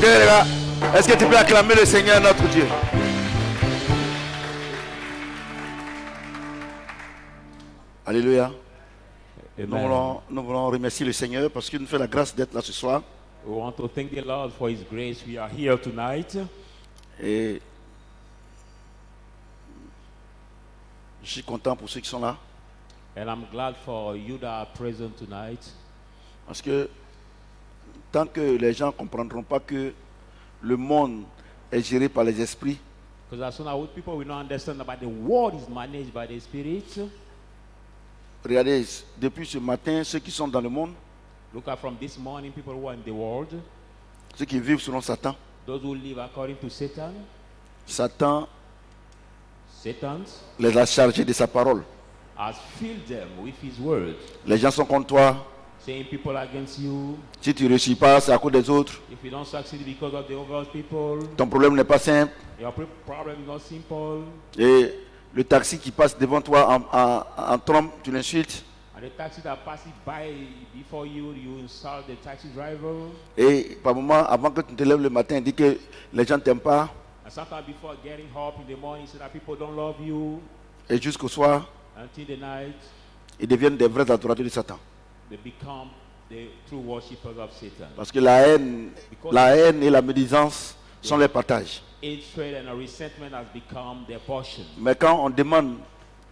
les gars, est-ce que tu peux acclamer le Seigneur notre Dieu? Alléluia. Nous voulons remercier le Seigneur parce qu'il nous fait la grâce d'être là ce soir. We want to thank the Lord for His grace. We are here tonight. Et je suis content pour ceux qui sont là. And I'm glad for you that are present tonight. Parce que tant que les gens ne comprendront pas que le monde est géré par les esprits, Because as soon as people will not understand about the world is managed by the Spirit. regardez, depuis ce matin, ceux qui sont dans le monde, Look at from this morning, people who are in the world, ceux qui vivent selon Satan, those who live according to Satan, Satan Satan les a chargés de sa parole. has filled them with His word, Les gens sont contre toi. saying people are against you. Si tu ne réussis pas, c'est à cause des autres. If you don't succeed because of the other people, Ton problème n'est pas simple. your problem is not simple. Et le taxi qui passe devant toi en trompe, tu l'insultes. And the taxi that passes by before you, you insult the taxi driver. Et par moment, avant que tu te lèves le matin, dis que les gens ne t'aiment pas. And sometimes before getting up in the morning, say that people don't love you. Et jusqu'au soir, Until the night, ils deviennent des vrais adorateurs de Satan. they become the true worshippers of Satan. Parce que la haine et la médisance sont les partages. Hatred and resentment has become their portion. Mais quand on demande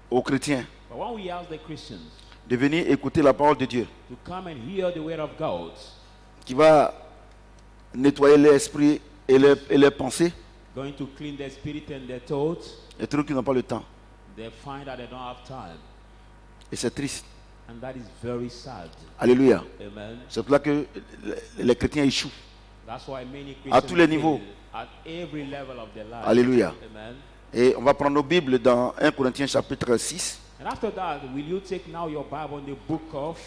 aux chrétiens But when we ask the Christians de venir écouter la parole de Dieu, to come and hear the word of God, qui va nettoyer l'esprit et les pensées, going to clean their spirit and their thoughts, les trucs qui n'ont pas le temps. they find that they don't have time. Et c'est triste. And that is very sad. Alléluia. Amen. C'est pour ça que les chrétiens échouent. That's why many Christians À tous les fail niveaux. at every level of their life. Alléluia. Amen. Et on va prendre nos Bibles dans 1 Corinthiens chapitre 6, And after that, will you take now your Bible in the book of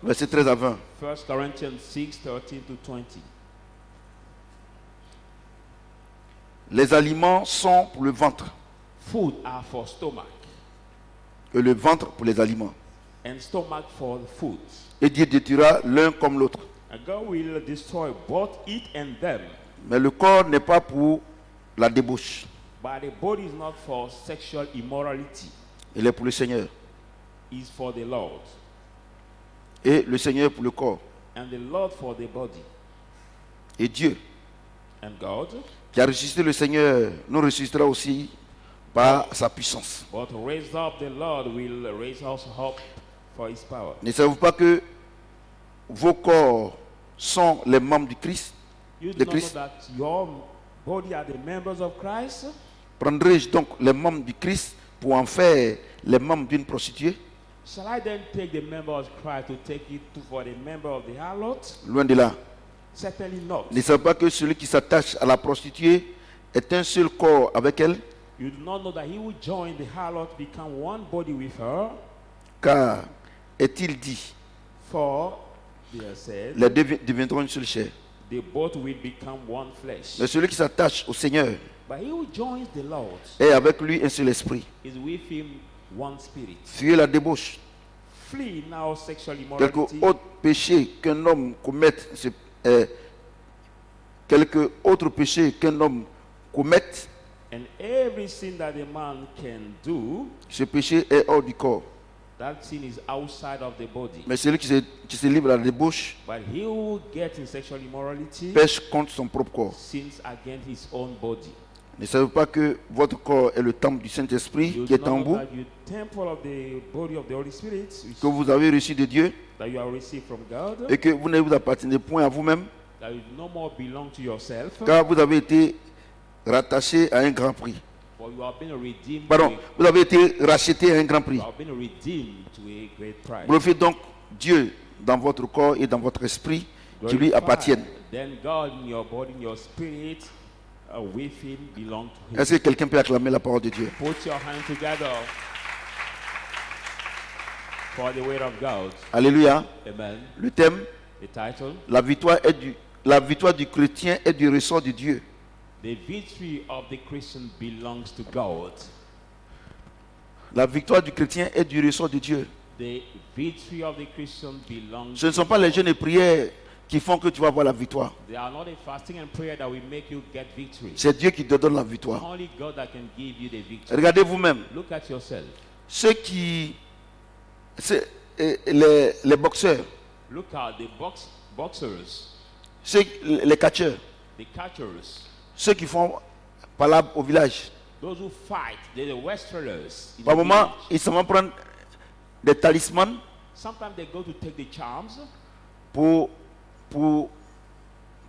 versets 13 à 20. 1 Corinthians 6, 13 to 20. Les aliments sont pour le ventre, Food are for stomach, et le ventre pour les aliments. and stomach for the food. Et Dieu détruira l'un comme l'autre. And God will destroy both it and them. Mais le corps n'est pas pour la débauche, But the body is not for sexual immorality, il est pour le Seigneur. it's for the Lord. Et le Seigneur pour le corps. And the Lord for the body. Et Dieu, And God, qui a ressuscité le Seigneur, nous ressuscitera aussi par sa puissance. but raise up the Lord will raise us up for His power. Ne savez-vous pas que vos corps sont les membres du Christ? You do de not know Christ? that your body are the members of Christ? Prendrai-je donc les membres du Christ pour en faire les membres d'une prostituée? Shall I then take the member of Christ to take it for the member of the harlot? Loin de là. Certainly not. Ne savez pas que celui qui s'attache à la prostituée est un seul corps avec elle? You do not know that he will join the harlot, become one body with her? Car est-il dit, For, they are said, les deux deviendront une seule chair. they both will become one flesh. Mais celui qui s'attache au Seigneur But he who joins the Lord est avec lui un seul esprit. is with him one spirit. Fuyez la débauche. Flee now sexual Quelque immorality. autre péché qu'un homme commette, quelque autre péché qu'un homme commette, And every sin that a man can do, ce péché est hors du corps. that sin is outside of the body. Mais celui qui se livre à la débauche But he who gets in sexual immorality pêche contre son propre corps. sins against his own body. Ne savez-vous pas que votre corps est le temple du Saint-Esprit You qui est do not en know vous, that you temple of the body of the Holy Spirit, que vous avez reçu de Dieu that you have received from God, et que vous ne vous appartenez point à vous-même, that you no more belong to yourself, car vous avez été rattaché à un grand prix. for you have been redeemed. Pardon, vous avez été racheté à un grand prix. You have been redeemed to a great price. Glorifiez donc Dieu dans votre corps et dans votre esprit qui lui Glorify. appartiennent. Then God in your body, in your spirit, with Him belong to Him. Est-ce que quelqu'un peut acclamer la parole de Dieu? Put your hand together for the word of God. Alléluia. Amen. Le thème, The title: la victoire du chrétien est du ressort de Dieu. The victory of the Christian belongs to God. La victoire du chrétien est du ressort de Dieu. The victory of the Christian belongs Ce ne to sont pas les God. jeûnes et prières qui font que tu vas avoir la victoire. They are not the fasting and prayer that will make you get victory. C'est Dieu qui te donne la victoire. Only God that can give you the victory. Regardez vous-même. Look at yourself. Ceux qui... les boxeurs, Look at the boxers, les catcheurs, the catchers, ceux qui font palabre au village. those who fight, they're the wrestlers. in Par the moment, village. ils s'en vont prendre des talismans Sometimes they go to take the charms pour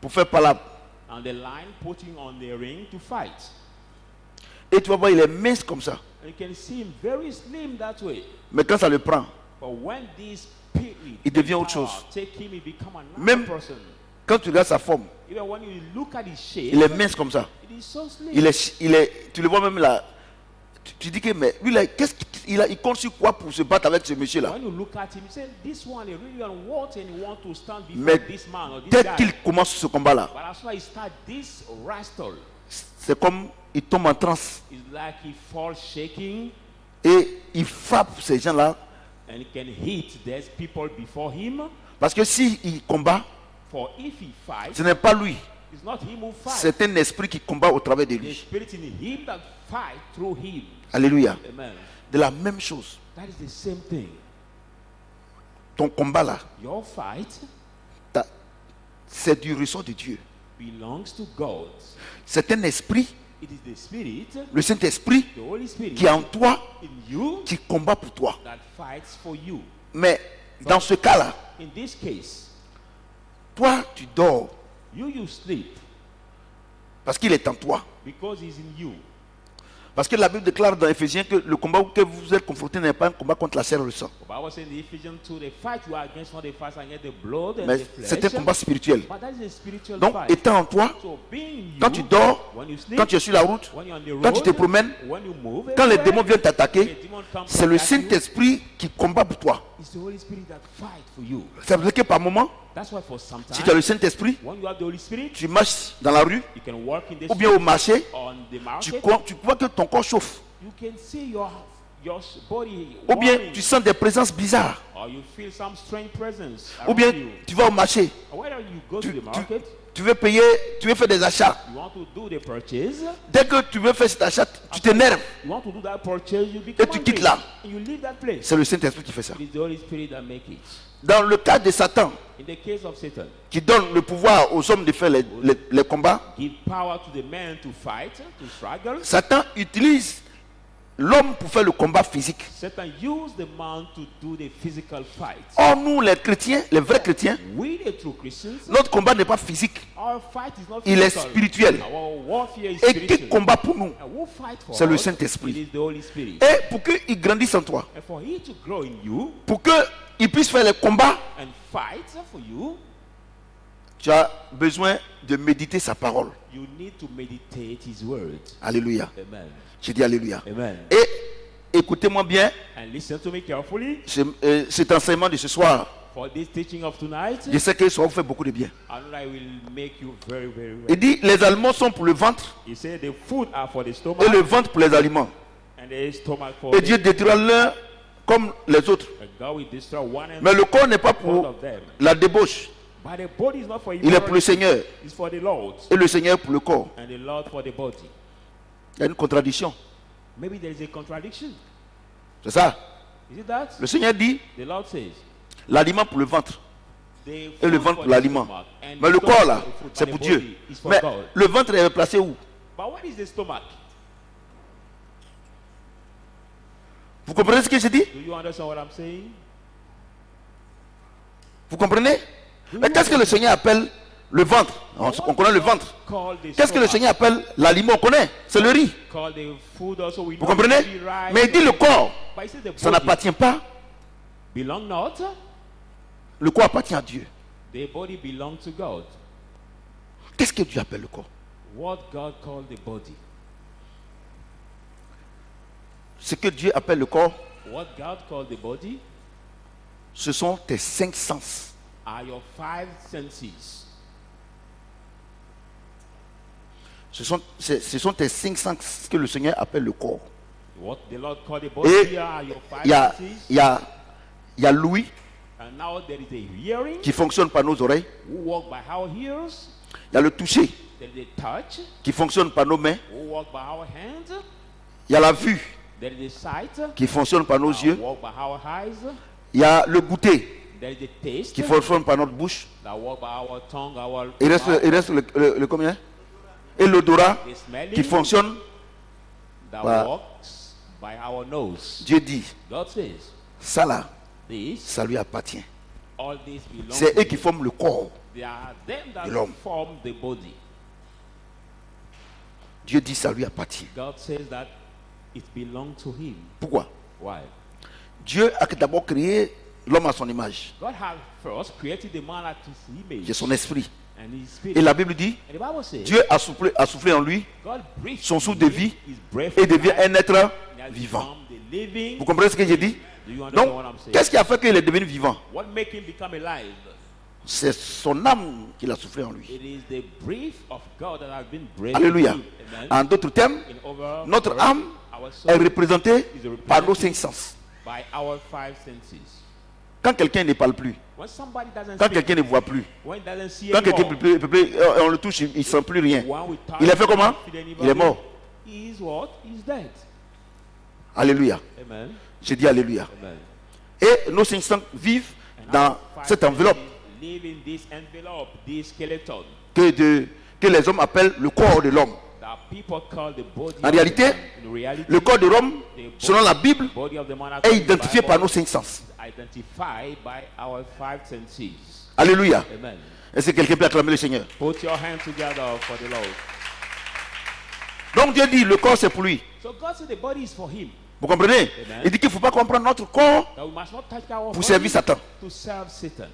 faire palabre. and the line putting on the ring to fight. Et tu vas voir, il est mince comme ça. And you can see him very slim that way. Mais quand ça le prend, But when this spirit, il devient the autre power chose. take him, he become another Même person. quand tu regardes sa forme, Even when you look at his shape, il est mince comme ça. it is so slim. Tu le vois même là. Tu dis que, mais lui là, il compte sur quoi pour se battre avec ce monsieur-là? When you look at him, you say, this one is really on what and you want to stand before Mais this man or this dès guy. qu'il commence ce combat-là, But as soon as he start this wrestle, c'est comme il tombe en transe it's like he falls shaking et il frappe ces gens-là. and he can hit these people before him. Parce que s'il combat, For if he fights, ce n'est pas lui, it's not him who fights. c'est un esprit qui combat au travers de The lui. spirit in him that fight through him. Alléluia. Amen. De la même chose, That is the same thing. ton combat là, Your fight c'est du ressort de Dieu. belongs to God. C'est un esprit, It is the spirit, le Saint-Esprit, the Holy Spirit qui est en toi, in you qui combat pour toi. that fights for you. Mais dans ce cas-là, In this case, toi, tu dors you sleep parce qu'il est en toi. because he's in you. Parce que la Bible déclare dans Éphésiens que le combat auquel vous êtes confrontés n'est pas un combat contre la chair et le sang. The Bible says in Ephesians 2, the fight you are against not the fight against the blood and Mais the flesh. c'est un combat spirituel. But that is a spiritual Donc, fight. étant en toi, So being you, quand tu dors, when you sleep, quand tu es sur la route, when you're on the quand tu te road, promènes, when you move, quand les everywhere, démons viennent t'attaquer, the demon comes c'est le attack you. Saint-Esprit qui combat pour toi. It's the Holy Spirit that fight for you. Ça veut dire que par moment, That's why for some si tu as time, le Saint-Esprit, when you have the Holy Spirit, tu marches dans la rue you can walk in the ou bien au street, marché, on the tu market, vois que ton corps chauffe. you can see your body Ou bien warming, tu sens des présences bizarres. or you feel some strange presence Ou bien around you. tu vas au marché, Or whether you go tu, to the market, tu veux payer, tu veux faire des achats. you want to do the purchase, Dès que tu veux faire cet achat, tu t'énerves. you want to do that purchase, you become tu angry, quittes là. and you leave that place. C'est le Saint-Esprit qui fait ça. It is the Holy Spirit that makes it. Dans le cas de Satan, In the case of Satan, qui donne le pouvoir aux hommes de faire les combats, give power to the man to fight, to struggle. Satan utilise l'homme pour faire le combat physique. Satan used the man to do the physical fight. Or nous, les chrétiens, les vrais chrétiens, We, the true Christians, notre combat n'est pas physique. our fight is not Il est physical. spirituel. Our warfare is Et qui spiritual. combat pour nous? And who fight for C'est le us? Saint-Esprit. It is the Holy Spirit. Et pour qu'il grandisse en toi, And for he to grow in you pour qu'il puisse faire les combats, and fight for you, tu as besoin de méditer sa parole. you need to meditate his word. Alléluia. Amen. J'ai dit Alléluia. Amen. Et écoutez-moi bien, And listen to me carefully cet enseignement de ce soir, for this teaching of tonight. je sais que ça va vous faire beaucoup de bien. I know I will make you very, very well. Il dit, les aliments sont pour le ventre He said the food are for the et stomach le ventre pour les aliments. and the stomach for Et the Dieu détruira l'un comme les autres. and God will destroy one and Mais le corps n'est pas both pour of them. la débauche. But the body is not for Il est pour le immorality. Seigneur. It's for the Lord. Et le Seigneur pour le corps. And the Lord for the body. Il y a une contradiction. Maybe there is a contradiction. C'est ça. Is it that? Le Seigneur dit, The Lord says l'aliment pour le ventre the et food le ventre for pour the l'aliment. stomach and Mais the le stomach corps for là, the food, c'est but pour the Dieu. body is for Mais God. le ventre est placé où? But what is the stomach? Vous comprenez ce que je dis? Do you understand what I'm saying? Vous comprenez? Mais qu'est-ce que le Seigneur appelle le ventre? On connaît le ventre. Call the Qu'est-ce que le stomach, Seigneur appelle l'aliment? On connaît. C'est le riz. call the food also we Vous know comprenez? the rice. Mais il dit le corps, But he says the ça body n'appartient pas. belong not. Le corps appartient à Dieu. The body belongs to God. Qu'est-ce que Dieu appelle le corps? What God called the body. Ce que Dieu appelle le corps, What God called the body ce sont tes 5 sens. are your 5 senses. Ce sont tes 5 sens que le Seigneur appelle le corps. What the Lord called the body Et are your 5 il y a, senses. il y a l'ouïe, And now there is a hearing qui fonctionne par nos oreilles. who walk by our ears. Il y a le toucher There is a touch qui fonctionne par nos mains. who walk by our hands. Il y a la vue There is a sight qui fonctionne par nos that yeux. walk by our eyes. Il y a le goûter There is a taste qui fonctionne par notre bouche. that walk by our tongue, our Il reste le combien? Et l'odorat the smelling qui fonctionne. that by- walks by our nose. Dieu dit, God says, ça là, this, ça lui appartient. all this belongs C'est to eux qui him. forment le corps. They are them that de l'homme. form the body. Dieu dit, ça lui appartient. God says that it belongs to him. Pourquoi? Why? Dieu a d'abord créé l'homme à son image. God had first created the man at his image Qui est son esprit. and his spirit. Et la Bible dit, And the Bible says, Dieu a soufflé en lui God breathed son souffle in de him vie his breath et of devient life, un être and has vivant. become the living. Vous comprenez ce que j'ai dit? Do you understand Donc, what I'm saying? qu'est-ce qui a fait qu'il est devenu vivant? What make him become alive? C'est son âme qu'il a soufflé en lui. It is the breath of God that has been breathed Alléluia. in him. Amen. En d'autres termes, In over notre words, âme our soul est représentée par nos cinq sens. by our five senses. Quand quelqu'un ne parle plus, When somebody doesn't quand speak, quelqu'un ne voit plus, when he doesn't see quand quelqu'un anymore, peut plus, on le touche, il ne sent plus rien. when we touch Il a fait comment? feed anybody, Il est mort. He is what? He is dead. Alléluia. Amen. J'ai dit Alléluia. Amen. Et nos cinq sens vivent And dans our five cette enveloppe senses live in this envelope, this skeleton que les hommes appellent le corps de l'homme. that people call the body. En of réalité, the man. In reality, Le corps de l'homme, selon la Bible, body of the man est identifié par nos cinq sens. identified by our five senses. Alléluia. Amen. Est-ce que quelqu'un peut acclamer le Seigneur? Put your hands together for the Lord. Donc Dieu dit, le corps c'est pour lui. So God said the body is for him. Vous comprenez? Amen. Il dit qu'il ne faut pas comprendre notre corps That we must not touch our pour body servir Satan. to serve Satan.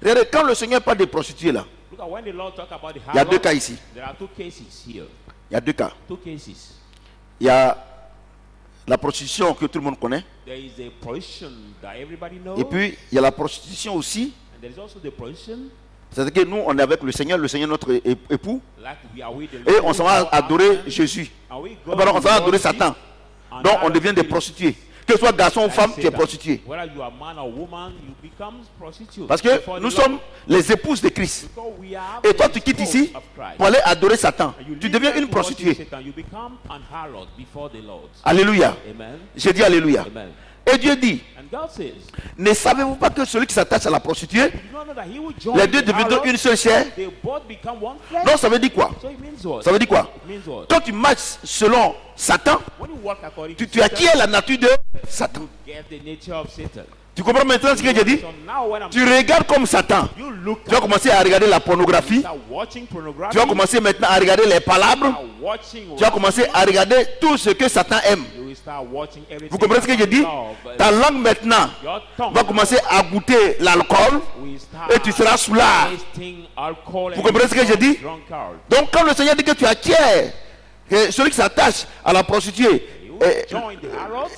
Regardez, quand le Seigneur parle des prostituées là, Look at when the Lord talk about the il y a deux harlot, cas ici. there are two cases here. Il y a deux cas. Two cases. Il y a la prostitution que tout le monde connaît. There is a prostitution that everybody knows. Et puis, il y a la prostitution aussi. And there is also the prostitution C'est-à-dire que nous, on est avec le Seigneur notre époux. like we are with the Et Lord, on s'en va our adorer husband, Jésus. and we Et go pardon, on s'en va to adorer worship, Satan. and Donc, on that devient des is prostituées. Que ce soit garçon ou like femme, tu es Satan. prostitué. Whether you are man or woman, you become prostitute. Parce que before the nous Lord. sommes les épouses de Christ. Because we are Et toi, the tu quittes spouse ici of Christ. pour aller adorer Satan. And you Tu leave deviens there une to worship prostituée. Satan, you become an harlot before the Lord. Alléluia. Amen. J'ai dit Alléluia. Amen. Et Dieu dit, And God says, ne savez-vous pas que celui qui s'attache à la prostituée, you do not know that he will join les deux the deviendront harlot, une seule chair? they both become one flesh. Donc ça veut dire quoi? So it means what? Ça veut dire quoi? It means what? Quand tu marches selon Satan, When you walk according to tu acquiers la nature de Satan. get the nature of Satan. Tu comprends maintenant ce que j'ai dit? So now when I'm Tu regardes comme Satan. you look Tu vas commencer à regarder la pornographie. start watching pornography, Tu vas commencer maintenant à regarder les palabres. start watching, Tu vas commencer à regarder tout ce que Satan aime. you will start watching everything. Vous comprenez ce que j'ai dit? Love. Ta langue maintenant Your tongue va commencer à goûter l'alcool will start et tu seras soulard. tasting alcohol Vous and comprenez ce que j'ai dit? drunkard. Donc quand le Seigneur dit que tu acquiers celui qui s'attache à la prostituée, You will join the harlot,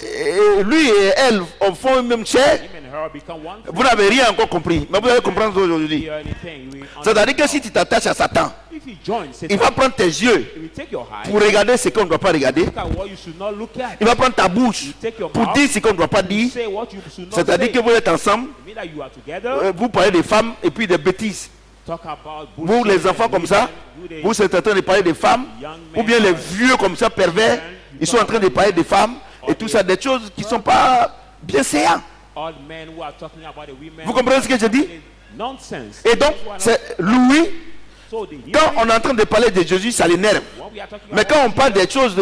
lui et elle font une même chair, him and her become one. vous n'avez rien encore compris. Mais vous allez comprendre aujourd'hui. Hear anything, you will C'est-à-dire que si tu t'attaches à Satan, if you join il Satan, va prendre tes yeux he will take your eyes, pour regarder ce qu'on ne doit pas regarder. look at what you should not look at. Il va prendre ta bouche Take your pour mouth, dire ce qu'on ne doit pas dire. say what you should not C'est-à-dire say. que vous êtes ensemble, It means that you are together, vous parlez des femmes et puis des bêtises. talk about Vous, bullshit les enfants and comme ça, women, vous êtes en train de parler des femmes, ou bien les vieux comme ça, pervers, ils sont en train de parler des femmes, et tout ça, des choses qui ne sont pas bien séantes. all men who are talking about the women. Vous comprenez ce que je dis? Nonsense. Et donc, c'est Louis, So the quand hearing, on est en train de parler de Jésus, ça l'énerve. when we are talking Mais about quand on parle des choses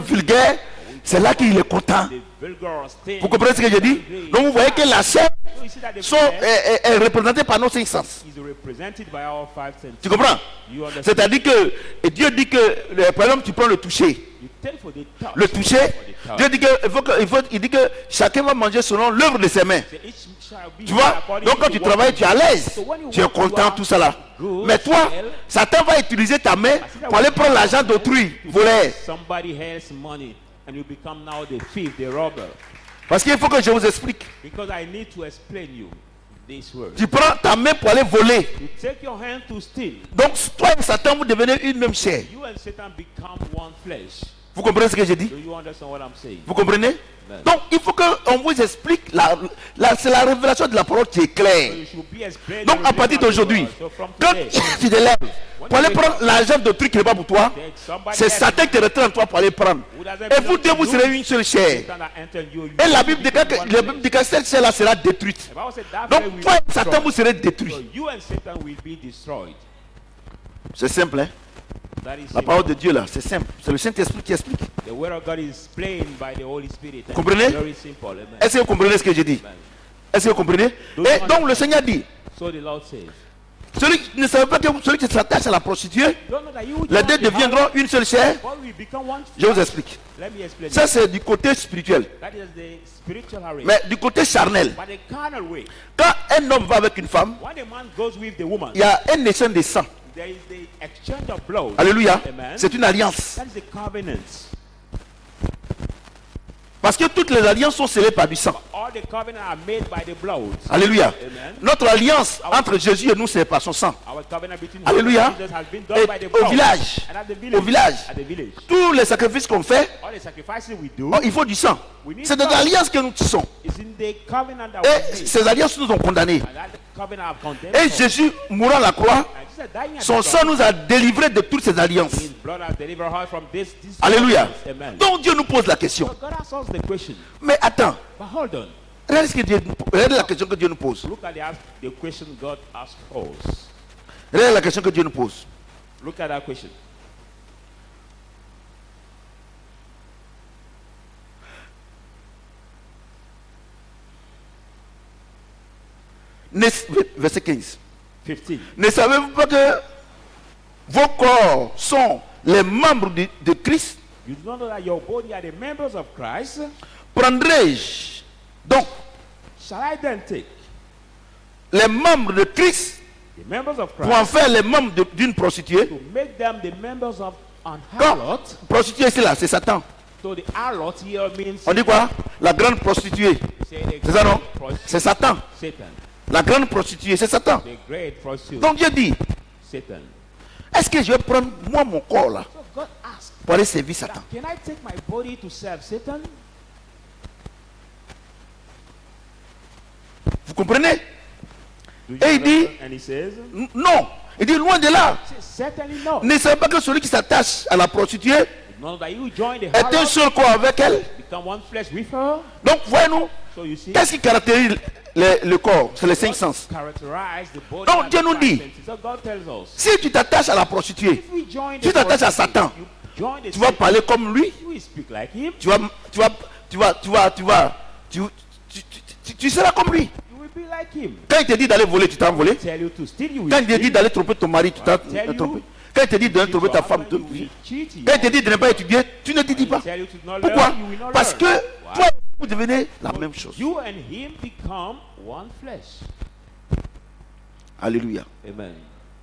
vulgaires, c'est là qu'il est content. the vulgar thing, Vous comprenez ce que je dis? Donc vous voyez que la chair so you see that the sont, flesh est représentée par nos cinq sens. is represented by our five senses. Tu comprends? You understand? C'est-à-dire que et Dieu dit que, par exemple, tu prends le toucher. You take for the touch. Le toucher, Dieu dit que, il dit que chacun va manger selon l'œuvre de ses mains. So each shall be Tu vois? according Donc to quand tu what travailles, you tu es à do. l'aise. So when you Tu es work, you content, are tout ça là. good, Mais toi, well, Satan va utiliser ta main pour aller prendre l'argent d'autrui, voler. somebody else's money, and you become now the thief, the robber. Parce qu'il faut que je vous explique. Because I need to explain you this word. Tu prends ta main pour aller voler. You take your hand to steal. Donc toi et Satan, vous devenez une même chair. You and Satan become one flesh. Vous comprenez ce que j'ai dit? Do you understand what I'm saying? Vous comprenez? Amen. Donc, il faut qu'on vous explique. C'est la révélation de la parole qui est So claire. you should be explained Donc, the à partir revelation of the d'aujourd'hui, word. So from quand today, tu te lèves pour aller prendre l'argent de truc qui n'est pas pour toi, there's somebody c'est else Satan qui rentre en toi pour aller prendre. who doesn't Et vous belong deux, to vous you. serez une seule chair. Satan that entered you, you Et la will Bible become déclare one que, la flesh. Bible déclare que cette chair-là sera détruite. The Bible said that Donc, flesh will toi be et Satan, destroyed. vous serez détruits. So you and Satan will be destroyed. C'est simple, hein? That is La simple. parole de Dieu, là, c'est simple. C'est le Saint-Esprit qui explique. The word of God is explained by the Holy Spirit. and Comprenez? it's very simple. Amen. Est-ce que vous comprenez ce que j'ai dit? Amen. Est-ce que vous comprenez? Et donc, le Seigneur dit, So the Lord says, celui qui ne savait pas que celui qui s'attache à la prostituée, don't know that you les deux join the deviendront harlot, une seule chair. but we become one Je vous flesh. explique. Let me explain. Ça, it. c'est du côté spirituel. That is the spiritual array. Mais du côté charnel, But the carnal way, quand un homme va avec une femme, when a man goes with the woman, il y a un échange de sang. there is the exchange of blood. Alléluia. Amen. C'est une alliance. That is the covenant. Parce que toutes les alliances sont scellées par du sang. All the covenants are made by the blood. Alléluia. Amen. Notre alliance entre Jésus et nous, c'est par son sang. Our covenant between Alléluia. Jesus has been done Et by the au blood. village, And at the village, au village, at the village, tous les sacrifices qu'on fait, all the sacrifices we do, oh, il faut du sang. C'est des alliances que nous tissons. is in the covenant that Et we made. ces alliances nous ont condamnés. And that covenant have condemned Et us. Jésus, mourant à la croix, And Jesus dying at son the sang cross, nous a délivrés de toutes ces alliances. his blood has delivered us from this Alléluia. Amen. Donc Dieu nous pose la question. So God asks us the question. Mais attends, But hold on. regardez, regardez la question que Dieu nous pose. Look at the question God asked us. Regardez la question que Dieu nous pose. Look at that question. Verset 15. 15. Ne savez-vous pas que vos corps sont les membres de Christ? You do not know that your body are the members of Christ? Prendrai-je donc Shall I then take les membres de Christ the members of pour en Christ faire les membres d'une prostituée? to make them the members of an Quand harlot? prostituée, c'est là, c'est Satan. So the harlot here means On dit quoi? La grande prostituée. say the C'est ça, non? great prostitute, C'est Satan. Satan. La grande prostituée, c'est Satan. The great prostitute, Donc Dieu dit, Satan. est-ce que je vais prendre moi mon corps là So God asked, pour aller servir Satan? can I take my body to serve Satan? Vous comprenez? Do you Et il dit, understand? And he says, non. Il dit, loin de là. certainly not. Ne savez pas que celui qui s'attache à la prostituée You know that you join the est un harlot, seul corps avec elle. become one flesh with her. Donc, voyez-nous, So you see, qu'est-ce qui caractérise le corps? C'est les cinq sens. characterize the body. Donc, and Dieu the nous five dit, senses. So God tells us, si tu t'attaches à la prostituée, if we join tu the t'attaches à prostitute, Satan, you join the tu vas Satan, parler comme lui, you will speak like him, tu seras comme lui. you will be like him. Quand il te dit d'aller voler, tu t'as envolé. Tell you to steal, you will Quand il te dit steal. d'aller tromper ton mari, tu t'as Tell you, trompé. Quand il te dit d'aller tromper ta femme, you will cheat. quand il te dit de ne pas étudier, tu ne t'étudies pas. Tell you to not Pourquoi? learn, you will not Parce learn. que Why? toi, vous devenez la même chose. You and him become one flesh. Alléluia. Amen.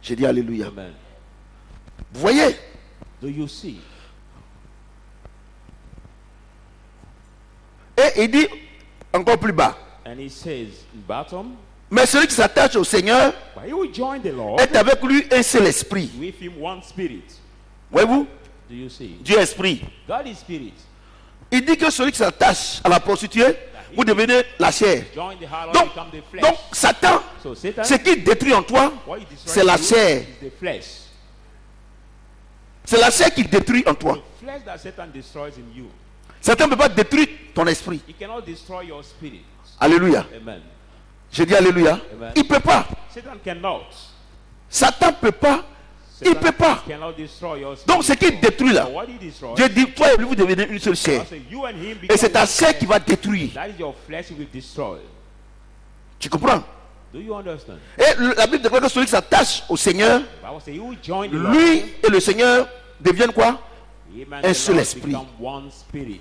J'ai dit Alléluia. Amen. Vous voyez? Do you see? Et il dit encore plus bas. And he says in bottom, Mais celui qui s'attache au Seigneur but he will join the Lord, est avec lui un seul esprit. with him one spirit. Voyez-vous? Do you see? Dieu est esprit. God is spirit. Il dit que celui qui s'attache à la prostituée, vous devenez la chair. Join the harlot, Donc, become the flesh. donc Satan, So Satan, ce qui détruit en toi, what he destroys c'est la you chair. is the flesh. C'est la chair qui détruit en toi. The flesh that Satan destroys in you. Satan ne peut pas détruire ton esprit. He cannot destroy your spirit. Alléluia. Amen. J'ai dit Alléluia. Amen. Il ne peut pas. Satan cannot. Satan ne peut pas. Il ne Satan peut pas. cannot destroy your spirit. Donc ce qu'il détruit là, So what he destroys, Dieu dit, toi et lui, vous devenez une seule chair. I say you and him Et c'est become ta one chair flesh. qui va détruire. That is your flesh will destroy. Tu comprends? Do you understand? Et la Bible déclare que celui qui s'attache au Seigneur, Bible says you will join the Lord. lui et le Seigneur deviennent quoi? Him and un the seul Lord esprit. become one spirit.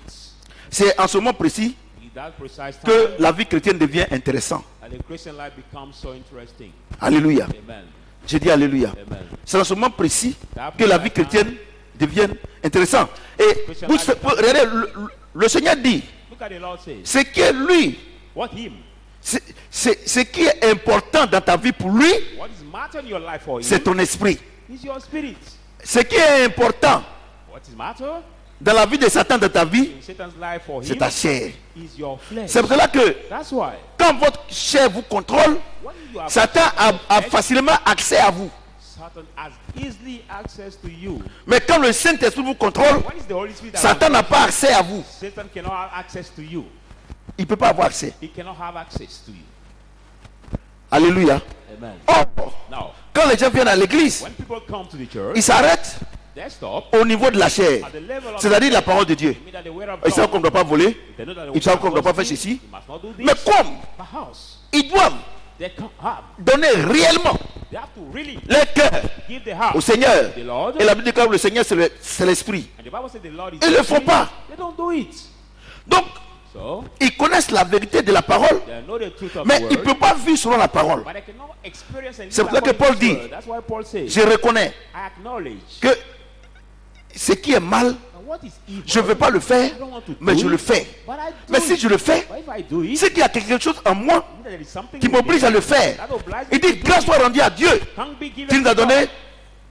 C'est en ce moment précis In that precise time, que la vie chrétienne devient intéressante. and the Christian life becomes so interesting. Alléluia. Amen. J'ai dit Alléluia. Amen. C'est en ce moment précis que la vie chrétienne devienne intéressante. Et regardez, le Seigneur dit, Look at the Lord says, ce qui est lui, what him, ce qui est important dans ta vie pour lui, what is matter in your life for c'est him ton esprit. is your spirit. Ce qui est important What is matter dans la vie de Satan, dans ta vie, in Satan's life for c'est him ta chair. is your flesh. C'est pour cela que That's why quand votre chair vous contrôle, when you have Satan a facilement accès à vous. Satan has easily access to you. Mais quand le Saint-Esprit vous contrôle, When it's the Holy Spirit that Satan n'a pas accès à vous. Satan cannot have access to you. Il ne peut pas avoir accès. He cannot have access to you. Alléluia. Amen. Or, Now, quand les gens viennent à l'église, when people come to the church, ils s'arrêtent they stop au niveau de la chair. at the level of C'est-à-dire la parole de Dieu. They mean that the word of Ils savent God. qu'on ne doit pas voler. They know that the Ils savent qu'on ne doit word pas of faire God ceci. you must not do this. Mais comme But house, ils doivent they can't have. donner réellement They have to really leur cœur give the house au Seigneur, the Lord. et la Bible dit que le Seigneur c'est l'Esprit. And the Bible says the Lord is Ils ne le font Spirit. pas. They don't do it. Donc, So ils connaissent la vérité de la parole, they know the truth of mais the ils ne word. peuvent pas vivre selon la parole. But they cannot experience and C'est live pour ça que according Paul to dit, the word. That's why Paul says, Je reconnais I acknowledge que ce qui est mal, that what is evil, je ne veux pas le faire, I don't want to mais do je le it, fais. but I do Mais si it. je le fais, But if I do it, c'est qu'il y a quelque chose en moi mean that there is something qui in me m'oblige à le faire. that obliges Il me to dit, do grâce it. soit rendue à Dieu Can't be given qui nous a to God. donné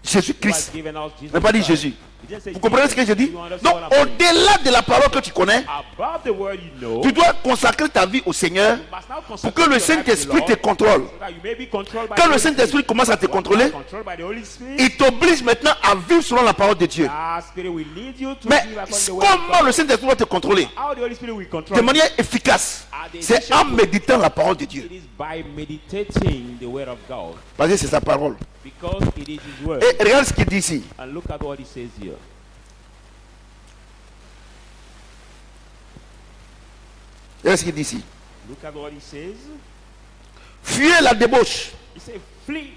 Who has Jésus-Christ. given us Jesus Il n'a pas dit Christ. Jésus. He didn't say Vous comprenez ce que je dis? You understand Donc, what I'm saying? au-delà de la parole que tu connais, Above the word you know, tu dois consacrer ta vie au Seigneur you must now pour consecrate que le your life to the Saint-Esprit Lord, te contrôle. so that you may be controlled by Quand the le Holy Spirit. Saint-Esprit commence à te Once you contrôler, are controlled by the Holy Spirit, il t'oblige maintenant à vivre selon la parole de Dieu. the Spirit will lead you to Mais live according to the word of comment God. le Saint-Esprit va te contrôler? How the Holy Spirit will control De you. manière efficace. C'est en méditant la parole de Dieu. It is by meditating the word of God, Parce que c'est sa parole. because it is His word. Et regarde ce qu'il dit ici. And look at what He says here. Regarde ce qu'il dit ici. Look at what He says. Fuyez la débauche. He says, flee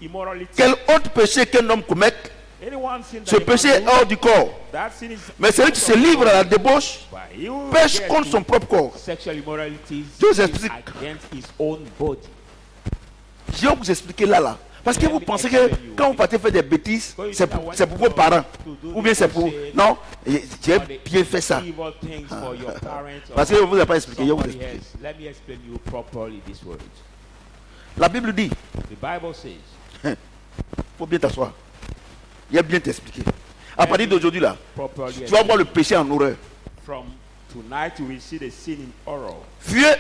immorality. Quel autre péché qu'un homme commette, Anyone sin ce that péché he est must do, hors du corps. that sin is Mais celui qui se livre à la débauche but he who pêche gets contre son propre corps. sexual immorality Je vous sins explique. against his own body. Je vais vous expliquer là. Parce que vous pensez que quand vous partez faire des bêtises, c'est pour vos parents. Ou bien c'est pour... Non, j'ai bien fait ça. Evil things for your parents or Parce que je ne vous ai pas expliqué. Je vais vous somebody expliquer. else. Let me explain you properly this word. La Bible dit, The Bible says, il faut bien t'asseoir. Il a bien t'expliquer. À partir d'aujourd'hui là, properly tu vas voir le péché en horreur. from tonight you will see the sin in horror. Fuyez,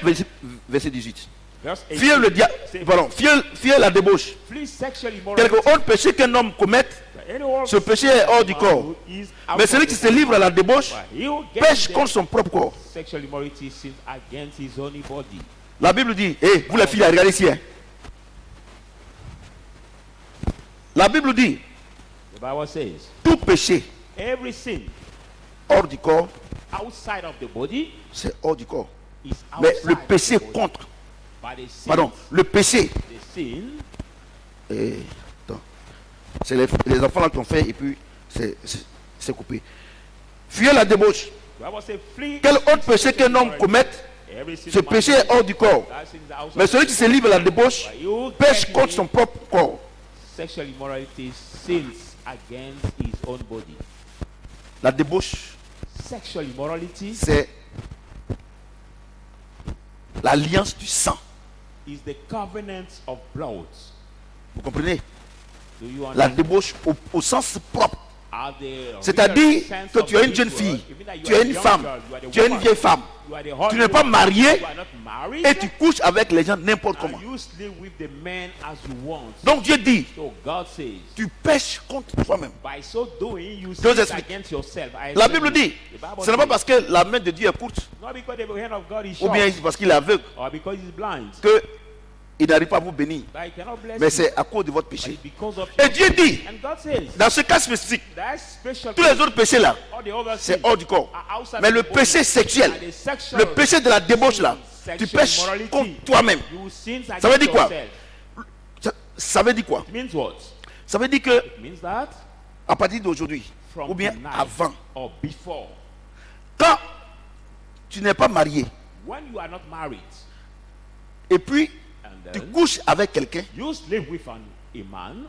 verset 18. Verse 18 Fuyez le diable. says, Pardon, fuyez la débauche. flee sexual immorality. Quelque autre péché qu'un homme commette, Anyone ce péché est hors du corps. who is out Mais of celui the qui se livre à la débauche But he who gets pêche the contre son propre corps. sexual immorality sins against his own body. La Bible dit, hé, vous les filles, là, regardez ici. Hein. La Bible dit, The Bible says, tout péché every sin hors du corps, outside of the body c'est hors du corps. is Mais outside le of péché the body. contre, But the sin, pardon, le péché, the sin, attends, c'est les enfants là qui ont fait et puis c'est coupé. Fuyez la débauche. the Bible says, flee Quel autre péché qu'un homme commette, every sin ce péché est hors du corps. that sin is outside Mais celui qui se livre à la débauche But you pêche get contre son propre corps. sexual immorality sins against his own body. La débauche, Sexual immorality c'est l'alliance du sang. is the covenant of blood. Vous comprenez? Do you La understand? débauche au sens propre. Are the C'est-à-dire original sense que of tu es une this jeune word, fille, it means that you tu are es a une young femme, girl, you are the tu es une woman, vieille femme. you are the Tu n'es pas husband, marié you are not married, et tu couches avec les gens n'importe and comment. you sleep with the man as you want. Donc Dieu dit, So God says, tu pêches contre toi-même. by so doing, you Je vous sin explique. against yourself. I La explain Bible you. dit, The Bible ce n'est pas says, parce que la main de Dieu est courte, not because the hand of God is ou short, bien parce qu'il est aveugle, or because he's blind, qu'il n'arrive pas à vous bénir. that he cannot bless Mais you, c'est à cause de votre but péché. it's because of Et your Dieu dit, And God says, dans ce cas spécifique, that special tous les autres péchés là, all the other c'est sins hors du corps. are outside Mais of le the body. péché sexuel, And the sexual le péché de la débauche là, tu sexual pêches immorality, contre toi-même. you sin Ça veut against dire quoi? yourself. Ça veut dire quoi? It means what? Ça veut dire que It means that à partir d'aujourd'hui, from ou bien tonight avant, or before, quand tu n'es pas marié when you are not married, et puis and tu then couches avec quelqu'un, you sleep with a man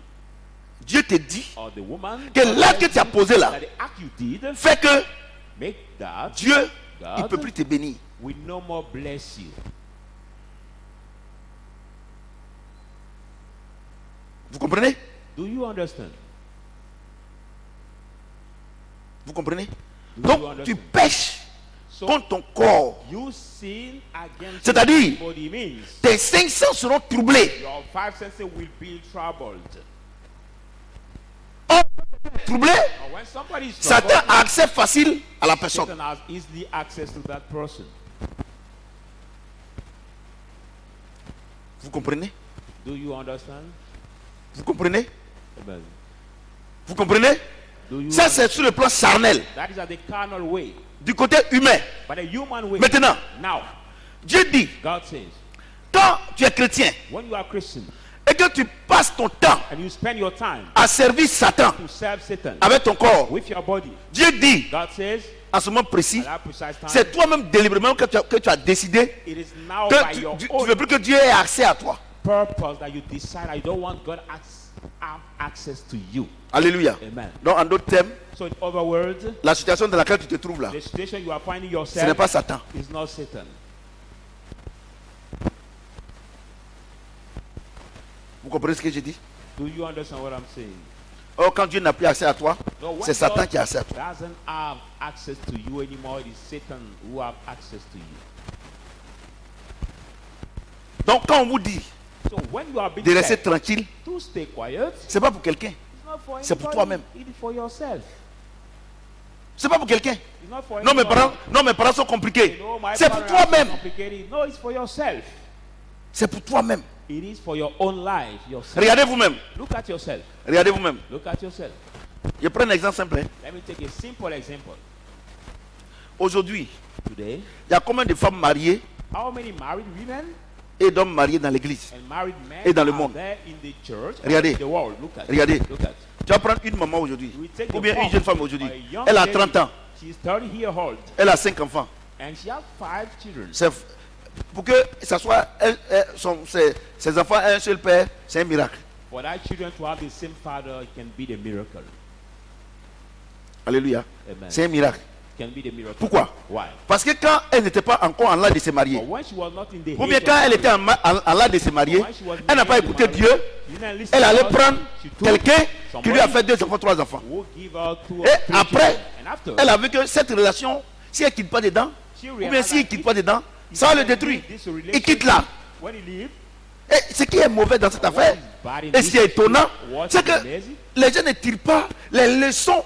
Dieu te dit or the woman, que l'acte que tu as posé là that the act you did fait que make that Dieu, il ne God peut plus te bénir. will no more bless you. Vous comprenez? Do you understand? Vous comprenez? Donc tu pêches So, contre ton corps. you sin against C'est-à-dire, your body means tes 5 sens seront troublés. your five senses will be troubled. Or, troublé, And when somebody is troubled, Satan a accès facile à la personne. Satan has easily access to that person. Vous comprenez? Do you understand? Vous comprenez? Amen. Vous comprenez? Do you Ça, c'est sur le plan charnel, That is at the carnal way. du côté humain. But the human way. Maintenant, Now, Dieu dit, God says, quand tu es chrétien when you are Christian et que tu passes ton temps and you spend your time à servir Satan to serve Satan avec ton corps, with your body, Dieu dit, God says, en ce moment précis, at that precise time, c'est toi-même délibérément que tu as décidé it is now que by your tu own veux plus que Dieu ait accès à toi. purpose that you decide that you don't want God have access to you. Alléluia. Amen. Donc, en d'autres termes, So in other words, la situation dans laquelle tu te trouves là, the situation you are finding ce n'est yourself pas Satan. is not Satan. Vous comprenez ce que j'ai dit? Do you understand what I'm saying? Or, quand Dieu n'a plus accès à toi, No, when c'est Satan God qui a accès à toi. doesn't have access to you anymore, it is Satan who have access to you. Donc, quand on vous dit So when you are being de rester said tranquille, to stay quiet, c'est pas pour quelqu'un. it's not for C'est pour anybody, toi-même. it is for yourself. C'est pas pour quelqu'un. It's not for Non, anybody. mes parents sont compliqués. No, my C'est pour parents are toi-même. complicated. No, it's for yourself. C'est pour toi-même. It is for your own life, yourself. Regardez vous-même. Look at yourself. Regardez vous-même. Look at yourself. Je prends un exemple simple. Hein. Let me take a simple example. Aujourd'hui, Today, il y a combien de femmes mariées how many married women et d'hommes mariés dans l'église? and married men Et dans le are monde. there in the church Regardez. and in the world? Look at. Regardez. Look at. Tu vas prendre une maman aujourd'hui, We take ou the bien une form jeune femme of aujourd'hui. a young Elle a lady. 30 ans, She's 30 years old elle a 5 enfants. and she has 5 children. C'est- Pour que ça soit ses enfants aient un seul père, c'est un miracle. For that children to have the same father, it can be the miracle. Alléluia. Amen. C'est un miracle. Can be the miracle. Pourquoi? Why? Parce que quand elle n'était pas encore en l'âge de se marier, But when she was not in the ou bien age quand of elle était en l'âge de se marier, elle n'a pas écouté Dieu, elle allait prendre quelqu'un qui lui a fait 2 enfants, 3 enfants. Who give her 2 or Et 3 après, children. And after, elle a vu que cette relation, si elle ne quitte pas dedans, ou bien s'il ne quitte pas dedans, ça va le détruire. Il quitte là. when he leave, Et ce qui est mauvais dans cette affaire, et ce qui est étonnant, c'est que les gens ne tirent pas les leçons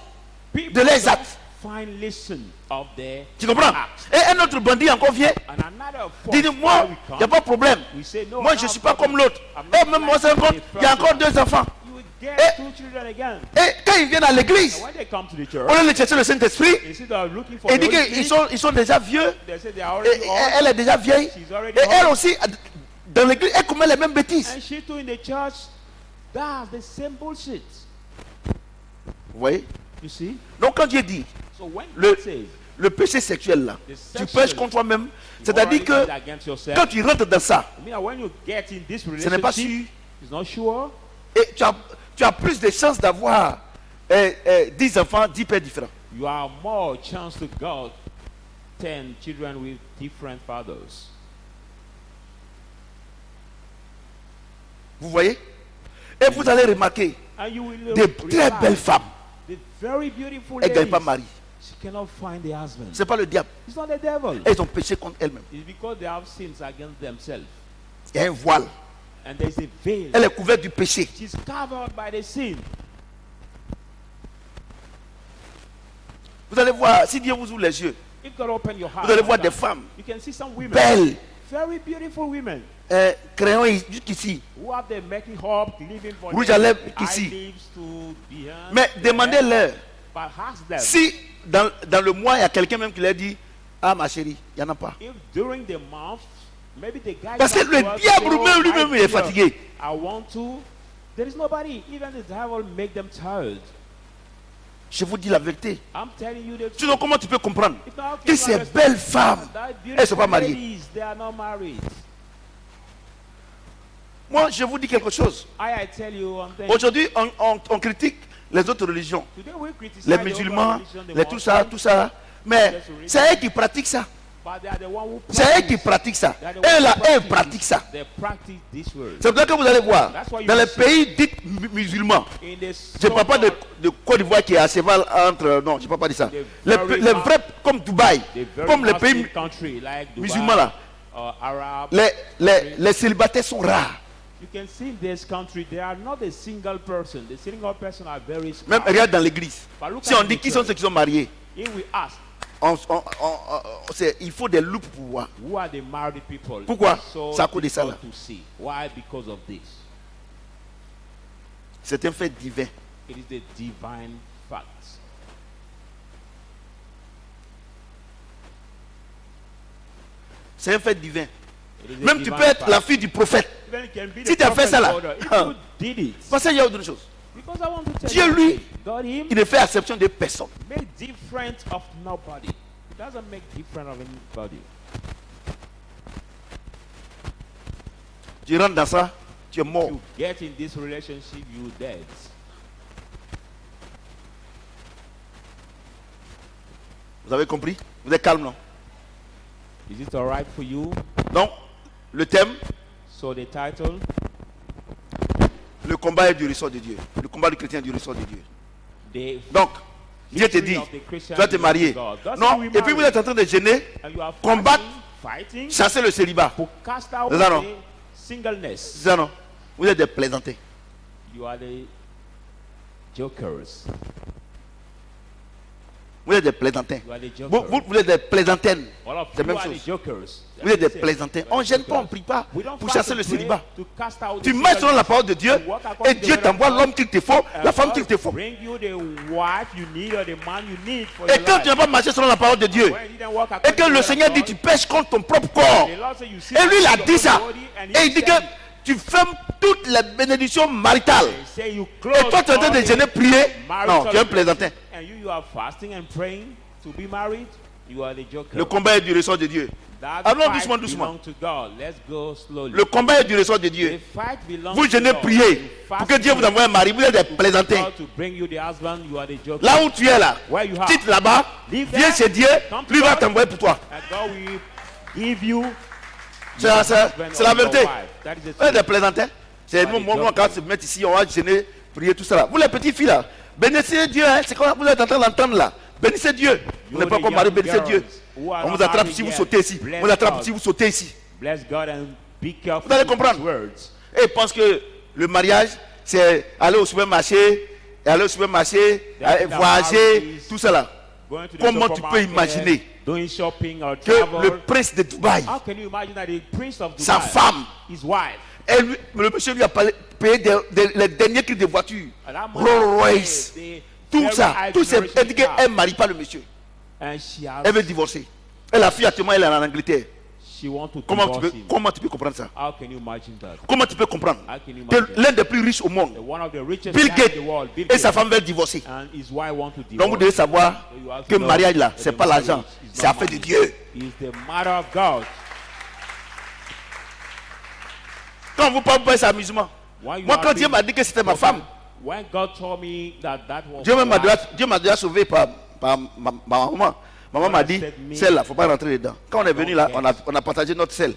de leurs actes. find lesson of their Tu comprends? acts. Et un autre bandit encore vient, And another dit force moi, where we il come, n'y a pas de problème. we say, no, Moi, no je ne suis pas problem. comme l'autre. I'm not Et même moi, like c'est un compte, the il y a first encore one. 2 enfants. You will get Eh. 2 children again. Et quand ils viennent à l'église, And when they come to the on church, allait chercher le Saint-Esprit, instead of looking for et the dit Holy qu'ils Spirit, ils sont déjà vieux, they say they are et already old, elle est déjà vieille. she's already Et elle old, aussi, dans l'église, elle commet les mêmes bêtises. and she too in the church does the same bullshit. Vous voyez? You see? Donc quand Dieu dit, So when Le- God says, le péché sexuel là, The tu sexual pêches contre toi-même, c'est-à-dire que against yourself, quand tu rentres dans ça, I mean, when you get in this ce n'est pas sûr, relationship, it's not sure, et tu as plus de chances d'avoir 10 enfants, 10 pères différents. you are more chance to God 10 children with different fathers. Vous voyez? Et vous allez remarquer, And you will des très belles femmes, the very beautiful elles ne gagnent pas ladies, mari. she cannot find the husband. Ce n'est pas le diable. It's not the devil. Elles ont péché contre elles-mêmes. It's because they have sins against themselves. Il y a un voile. And there's a veil. Elle est couverte du péché. She's covered by the sin. Vous allez voir, si Dieu vous ouvre les yeux, If God open your heart, vous allez voir des femmes you can see some women, belles, very beautiful women, crayon jusqu'ici. who have their making up, living for Rouge their à lèvres eye ici. lips to behind. Mais demandez-leur, But ask them, si dans le mois, il y a quelqu'un même qui leur dit, ah ma chérie, il n'y en a pas. if during the month, maybe the guy Parce que comes le to us, diable say, "Oh, même lui-même, I il est feel, fatigué. I want to. There is nobody. Even the devil make them tired. Je vous dis la vérité. I'm telling you the truth. Sinon, comment tu peux comprendre If not, que ces belles femmes, that elles ne sont pas beautiful mariées? ladies, they are not married. Moi, je vous dis quelque chose. I tell you one thing. Aujourd'hui, on critique les autres religions, Today we criticize les the musulmans, other religion, the les tout ça, Muslims. tout ça. Mais c'est eux qui pratiquent ça. But they are the one who C'est eux qui practice. pratiquent ça. They are the Et one là, who eux practice pratiquent this. ça. They practice this word. C'est pour ça que vous allez voir, That's why you dans les see. pays dits musulmans, In the je ne parle pas so-called- de Côte d'Ivoire qui est à cheval entre... Non, je ne parle pas de ça. Les vrais, comme Dubaï, the very comme les Muslim pays country like Dubai, musulmans là, Arab. les célibataires sont rares. You can see in this country there are not a single person. The single person are very scarce. Même regarde dans l'église. But look Si at on the dit qui sont church. ceux qui sont mariés, If we ask il faut des loupes pour voir. who are the married people, Pourquoi? it's so C'est à cause de ça, difficult là. to see. Why? Because of this. C'est un fait divin. It is the divine fact. C'est un fait divin. It is a Même tu divine peux être fact. la fille du prophète. Even it can be Si the tu as fait prophet's ça là, daughter. If hein. you did it, Parce qu'il y a autre chose. because I want to tell Dieu, you, lui, something. God, him, Il ne fait exception de personne. made different of nobody. He doesn't make different of anybody. Tu rentres dans ça, tu es mort. You get in this relationship, you dead. Vous avez compris? Vous êtes calme, non? Is it all right for you? Donc, le thème, So the title, le combat est du ressort de Dieu. Le combat du chrétien est du ressort de Dieu. the Donc, Dieu te victory dit, of the Christian tu vas te is marier. God. That's Non, why we et puis vous marry. êtes en train de gêner, And you are combattre, fighting chasser le célibat. to cast out C'est ça, non? the singleness. C'est ça, non? Vous êtes des plaisantés. You are the jokers. Vous êtes des plaisantins. You are the Vous, jokers. vous êtes des plaisantaines. All of C'est you la même are chose. the jokers. Vous êtes des That's it. plaisantins. You are On ne the gêne pas, on ne jokers. prie pas We don't pour fight chasser to le pray célibat. to cast out Tu the marches selon la singleness. parole de Dieu You walk according et to the Dieu word of t'envoie God. l'homme qu'il te faut, And la femme God qu'il te faut. bring you the wife you need or the man you need for Et your quand tu n'as life. pas marché selon la parole de Dieu, When you didn't walk et according que to the le word Seigneur of dit God, tu pêches contre ton propre corps, the Lord said you see et lui il a your dit ça, body and et il dit que said, tu fermes toutes les bénédictions maritales. he said you Et close toi tu es en train de all gêner, the prier. marital Non, tu es un plaisantin. and you are fasting and praying to be married. You are the joker. Le combat est du ressort de Dieu. That Allons fight doucement, doucement. belongs to God. Let's go slowly. Le combat est du ressort de The Dieu. fight belongs Vous to gênez, God. priez You pour fast que Dieu vous envoie un mari. Vous êtes des plaisantins. God to bring you the husband. You are the joker. Là où tu es là, Where you are. quitte là-bas, Leave viens there. chez Dieu, Come to lui va God. t'envoyer pour toi. And God will give you C'est la, c'est husband c'est la or your vérité. wife. That is the Vous êtes truth. des plaisantins. C'est nous, moi, quand se mettre ici, on va gêner, prier, tout ça là. Vous les petites filles là, bénissez Dieu, hein, c'est quoi vous êtes en train d'entendre là. Bénissez Dieu. Vous n'êtes pas comme mari, bénissez Dieu. On vous attrape si vous sautez ici. On vous attrape si vous sautez ici. Bless God and be careful Vous allez with comprendre. his words. Et ils pensent que le mariage, c'est aller au supermarché, aller voyager, tout ça là. Going to the Comment tu peux supermarket, imaginer doing shopping or que le travel. prince de Dubaï, How can you imagine that the prince of Dubai, sa femme, his wife, le monsieur lui a payé les derniers cris de voiture, and that man Rolls Royce, the tout very ça, high tout ça. generation Elle dit qu'elle car. ne marie pas le monsieur. And she has, Elle veut divorcer. Et la fille actuellement, elle est en Angleterre. she want to Comment divorce tu him. peux comprendre ça? How can you imagine that? Comment tu peux comprendre How can you que imagine? l'un des plus riches au monde, One of the richest Bill guys Gates, in the world, Bill et sa Gates, femme veulent divorcer. and his wife want to divorce. Donc vous devez savoir So you have que to le know mariage là, that c'est the pas l'argent, marriage is c'est not affaire de money. Dieu. It's the matter of God. Quand vous parlez pas, c'est amusement. Why you Moi, are quand Dieu being- m'a dit que c'était ma femme, When God told me that was Dieu m'a wife, déjà sauvé par ma maman. Maman m'a dit, celle-là, il ne faut pas rentrer dedans. Quand on est venu là, on a partagé notre sel.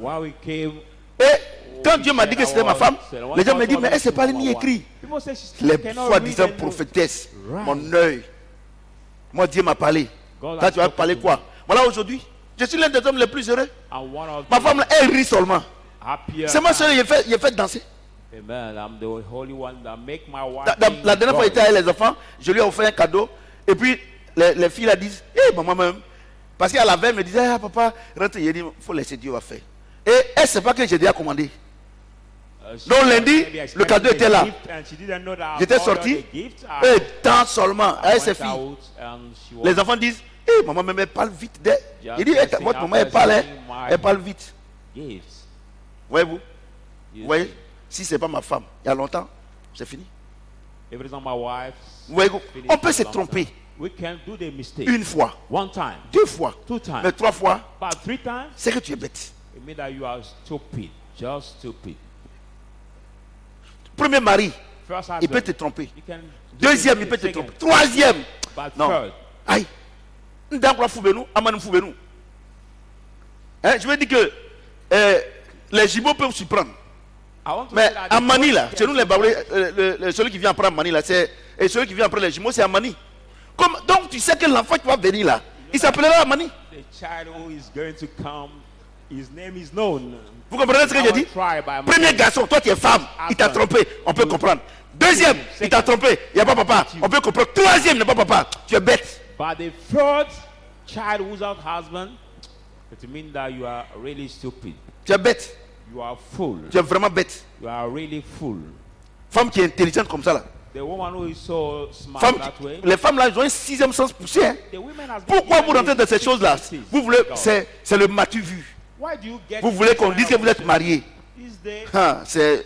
while we came, Et quand Dieu m'a dit que c'était ma femme, les gens me disent, mais elle ne sait pas ni écrit. people say she Les cannot soi-disant read and prophétesses, Right. mon œil. Moi, Dieu m'a parlé. God Là, has tu vas spoken parler to quoi? me. Voilà, aujourd'hui, je suis l'un des hommes les plus heureux. And one of Ma the femme, là, elle rit seulement. happier. C'est moi seul, il est fait danser. Amen. I'm the holy one that make my wife. La dernière fois, j'étais avec les enfants, je lui ai offert un cadeau. Et puis, les filles là disent, hé, maman même. Parce qu'à la veille, elle me disait, ah, papa, rentre. Il dit, il faut laisser Dieu faire. Et elle ne sait pas que j'ai déjà commandé. Donc lundi, le cadeau était là. J'étais sorti. Et tant seulement, avec ses filles. Les enfants disent, hé, maman même, elle parle vite. Il dit, votre maman, elle parle, elle parle vite. Voyez-vous? Vous voyez? Si ce n'est pas ma femme, il y a longtemps, c'est fini. If it is not my wife, Vous voyez, on peut se tromper we can do the mistake. une fois, One time, 2 fois, 2 times, mais 3 fois, but 3 times, c'est que tu es bête. it means that you are stupid, just stupid. Premier mari, First il peut husband, te tromper. you can do Deuxième, the il peut te second, tromper. Troisième, but non. third, Aïe. Ndakwa foubenu, amanu foubenu. Hein, je veux dire que les jumeaux peuvent s'y prendre. I want to Mais say that à the Mani, là, twins chez nous can les Baoulés, support- celui qui vient prendre Mani, là, et celui qui vient prendre les jumeaux, c'est à Mani. Donc tu sais que l'enfant qui va venir là, il s'appellera Amani. The child who is going to come, his name is known. Vous comprenez ce que j'ai dit? Premier garçon, toi tu es femme, il t'a trompé, on peut comprendre. Deuxième, il t'a trompé, il n'y a pas papa, on peut comprendre. Troisième, il n'y a pas papa, tu es bête. But the third child who's not husband, it means that you are really stupid. Tu es bête, You are fool. tu es vraiment bête. You are really fool. Femme qui est intelligente comme ça là. The woman who is so smart Femme, that way. les femmes là, ils ont un sixième sens poussé. Hein. The women has been Pourquoi given vous rentrez dans these ces choses là? six Vous voulez, God. c'est le matu vu. Why do you get Vous voulez qu'on dise que vous êtes marié. These days, Ah, c'est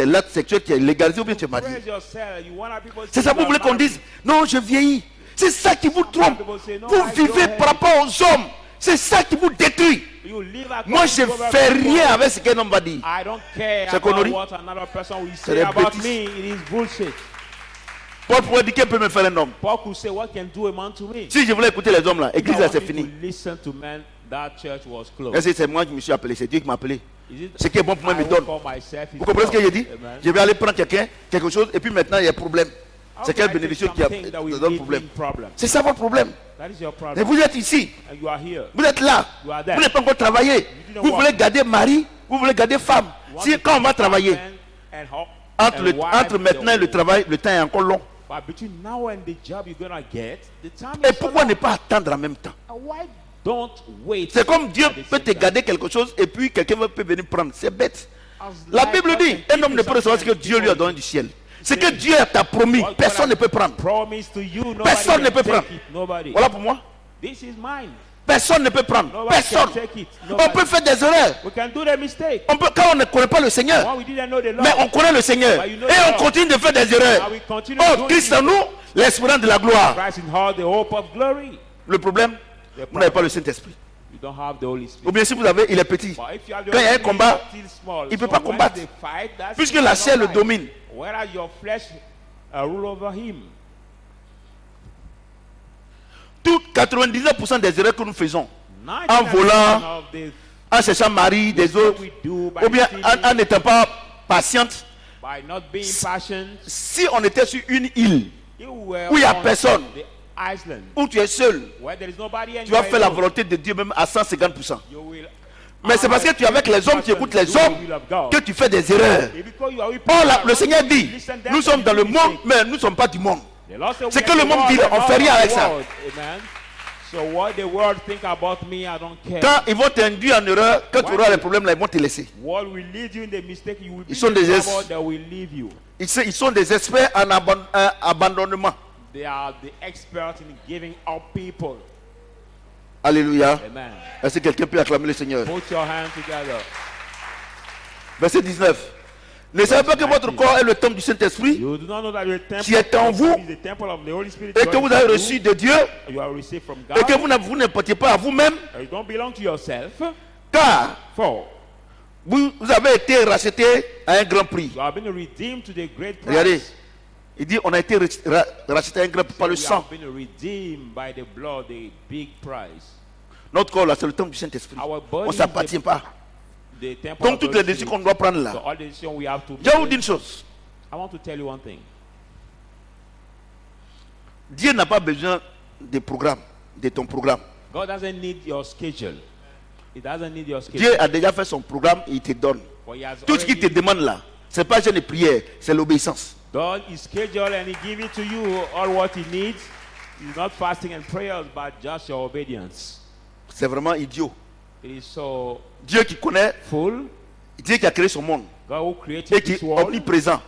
l'acte sexuel qui est légalisé ou bien tu es marié. praise yourself. You want people to C'est say ça, you vous are voulez qu'on married. dise, non, je vieillis. C'est ça qui vous trompe. Vous vivez par rapport aux hommes. C'est ça qui vous détruit. You live according Moi, je to ne what fais people- rien avec ce qu'un homme va dire. I don't care C'est about connerie. what another person will C'est say des about bêtises. me. It is bullshit. Paul pourrait dire qu'il peut me faire un homme. Paul could say, what can do a man to me? Si je voulais écouter les hommes là, If I église là, c'est wanted to fini. listen to men, that church was closed. Est-ce que c'est moi qui me suis appelé? C'est Dieu qui m'a appelé. Is it Ce qui est bon pour moi I me will donne. call myself his Vous comprenez ce que j'ai dit? Amen. Je vais aller prendre quelqu'un, quelque chose, et puis maintenant il y a problème. How C'est can quelle I take bénédiction qui a something that will donne lead problème? me in problem? C'est ça votre problème. That is your Et problem. vous êtes ici, And you are here. vous êtes là, You are vous there. n'avez pas encore travaillé. didn't Vous work. voulez garder mari, vous voulez garder femme. You want Si to quand on va keep travailler, husband and ho- entre, and wife, entre maintenant et le the- travail, le temps est encore long. But between now and the job you're gonna get, the time Et is so pourquoi long. ne pas attendre en même temps? And why don't wait? C'est comme Dieu at the peut same te time? garder quelque chose et puis quelqu'un peut venir prendre. C'est bête. As La life Bible doesn't dit, un give homme you ne peut recevoir ce que something Dieu lui a donné du ciel. Ce que Dieu t'a promis, what God personne has ne peut prendre. promised to you, nobody Personne ne can peut take prendre. it. Nobody. Voilà pour moi. This is mine. Personne ne peut prendre. Nobody Personne. can take it. On Nobody. peut faire des erreurs. We can do the mistake. On peut, quand on ne connaît pas le Seigneur, When we didn't know the law, mais on connaît le Seigneur. But you know Et the on law. continue de faire des erreurs. and we continue Oh, doing Christ it. en nous, l'espérance de la gloire. Christ in her, the hope of glory. Le problème, vous n'avez pas le Saint-Esprit. You don't have the Holy Ou Spirit. bien si vous avez, il est petit. But if you have the Quand il y a Holy un combat, Spirit, still small. il peut So pas when combattre. they fight, that's Puisque it, la they chair don't le fight. domine. Whereas your flesh rule over him. Tout 99% des erreurs que nous faisons, 99% volant, of the en cherchant mari des things autres, we do by ou bien stealing, en n'étant pas patiente, by not being patient, si on était sur une île you were où il n'y a on personne, the island où tu es seul, where there is nobody and tu vas you faire la are alone. volonté de Dieu même à 150%. You will Mais c'est parce que tu es avec les hommes, tu écoutes les hommes, que tu fais des erreurs. And because you are with Oh, là, people le around Seigneur you, dit, listen them nous and sommes dans you le do monde, mistake. mais nous ne sommes pas du monde. The Lord said, C'est we que are le the monde world, dit, we're on not fait rien of avec the ça. world. Amen. So what the world think about me, I don't care. Quand ils vont t'induire en erreur, quand tu auras les problèmes là, ils vont te laisser. What will lead you in the mistake, you will be Ils sont in des trouble, they will leave you. Ils sont des experts en abandonnement. They are the experts in giving up people. Alléluia. Amen. Est-ce que quelqu'un peut acclamer le Seigneur? Put your hands together. Verset 19. Ne savez pas que votre corps est le temple du Saint-Esprit You do not know that your temple qui est en of vous God is the temple of the Holy Spirit et que God vous is avez in reçu you, de Dieu you are received from et que God. vous n'appartenez pas à vous-même You don't belong to yourself. car For vous avez été rachetés à un grand prix. you have been redeemed to the great price. Regardez. Il dit on a été racheté à un grand prix par le We sang. have been redeemed by the blood, the big price. Notre corps là, c'est le temple du Saint-Esprit. Our body On ne is s'appartient pas. the temple Donc of the toutes les Holy décisions qu'on Spirit. doit prendre So là. all the decisions we have to Je vous make. dis une chose. I want to tell you one thing. Dieu n'a pas besoin des programmes, de ton programme. God doesn't need your schedule. He doesn't need your schedule. Dieu a déjà fait son programme et il te donne. For he has Tout ce qu'il te already demande là, c'est pas jeûne et prière, c'est l'obéissance. done his schedule and he give it to you all what he needs. It's not fasting and prayers, but just your obedience. C'est vraiment idiot. It is so Dieu qui connaît, full. Dieu qui a créé son monde God who et created qui this est world. omniprésent,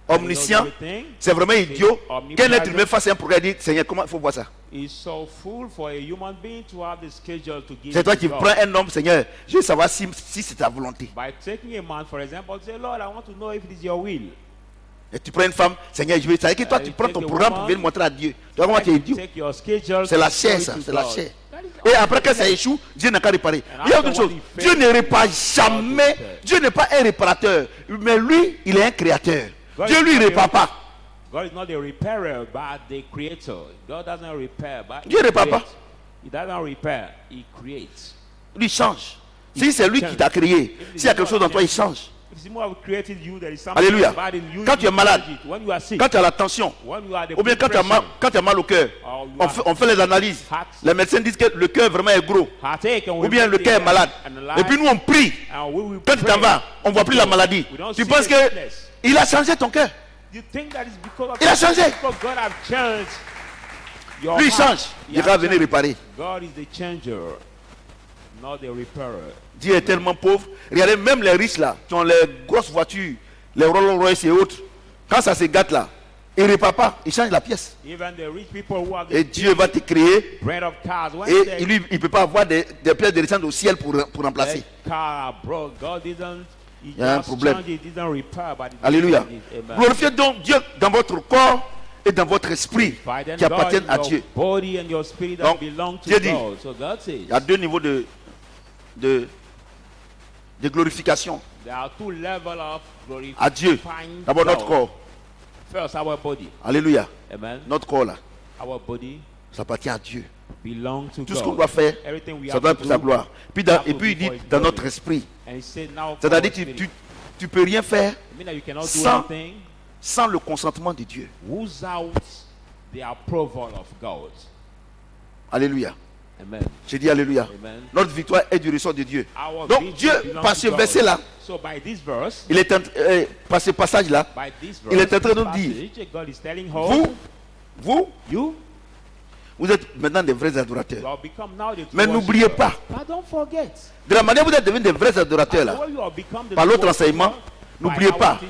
omniscient, Everything. c'est vraiment idiot Omnipresent. qu'un être humain fasse un programme et dit Seigneur, comment il faut voir ça? It's so full for a human being to have the schedule to give C'est toi to qui God. prends un homme, Seigneur, je veux savoir si c'est ta volonté. By taking a man, for example, say, Lord, I want to know if it is your will. Et tu prends une femme, Seigneur, je veux savoir que toi tu prends ton programme pour venir montrer à Dieu. Tu vois comment tu es idiot? Take your schedule. C'est la to chair show ça, it to c'est la God. chair. That is Et all. après que ça échoue, Dieu n'a qu'à réparer. And Il y a after autre chose. what he Dieu failed, ne répare jamais. Dieu n'est pas un réparateur. Mais lui, il est un créateur. God Dieu is lui not a- répare pas. God is not a repairer, but the creator. God doesn't repair, but Dieu he répare pas. creates. He doesn't repair, he creates. Lui change. Si c'est lui qui t'a créé, s'il y a quelque chose dans toi, il change. Alléluia. Quand tu es malade, quand tu as la tension, ou bien quand tu as mal au cœur, on fait les analyses. Les médecins disent que le cœur vraiment est gros, ou bien le cœur est malade. Et puis nous on prie. Quand tu t'en vas, on ne voit plus la maladie. Tu penses qu'il a changé ton cœur. Il a changé. Lui il change. Il va venir réparer. Dieu est tellement pauvre. Regardez, même les riches là, qui ont les grosses voitures, les Rolls Royce et autres, quand ça se gâte là, il ne répare pas, il change la pièce. Et Dieu va te créer. Et lui, il ne peut pas avoir des pièces de descendre au ciel pour remplacer. Il y a un problème. Alléluia. Glorifiez donc Dieu dans votre corps et dans votre esprit qui appartiennent à Dieu. Donc, Dieu dit, il y a deux niveaux de glorification à Dieu. D'abord notre corps. Alléluia. Notre corps là, ça appartient à Dieu. Tout ce qu'on doit faire, ça doit être pour sa gloire. Et puis il dit dans notre esprit. C'est-à-dire que tu ne peux rien faire sans le consentement de Dieu. Alléluia. J'ai dit alléluia. Notre victoire est du ressort de Dieu. Donc Dieu, par ce verset là, il est par ce passage là, il est en train de nous dire, vous êtes maintenant des vrais adorateurs. Mais n'oubliez pas, de la manière dont vous êtes devenus des vrais adorateurs là, par l'autre enseignement, n'oubliez pas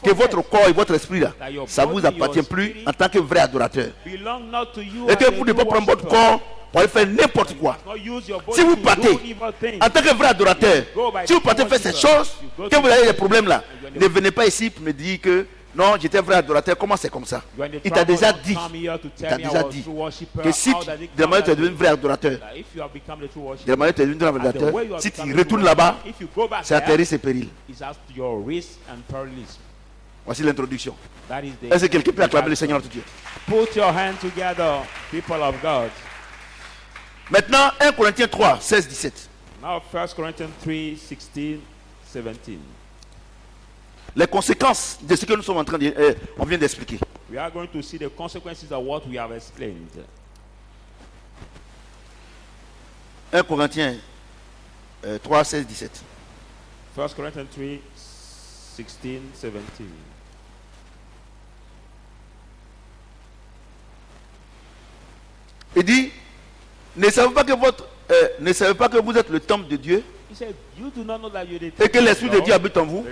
que votre corps et votre esprit là, ça ne vous appartient plus en tant que vrai adorateur. Et que vous ne devez pas prendre votre corps pour aller faire n'importe quoi. Si vous partez en tant que vrai adorateur, si vous partez faire ces choses, que vous avez des problèmes là, ne venez pas ici pour me dire que non, j'étais vrai adorateur. Comment c'est comme ça? Il t'a déjà dit que si de la manière tu es devenu vrai adorateur, de la manière tu es devenu vrai adorateur, si tu retournes là-bas, c'est à tes risques et périls. Voici l'introduction. Est-ce que quelqu'un peut acclamer le Seigneur tout Dieu? Put your hands together, people of God. Maintenant, 1 Corinthiens 3, 16, 17. Now 1 Corinthians 3, 16, 17. Les conséquences de ce que nous sommes en train de on vient d'expliquer. We are going to see the consequences of what we have explained. 1 Corinthiens 3, 16, 17. 1 Corinthians 3, 16, 17. Il dit, ne savez pas que vous êtes le temple de Dieu et que l'Esprit de Dieu habite en vous.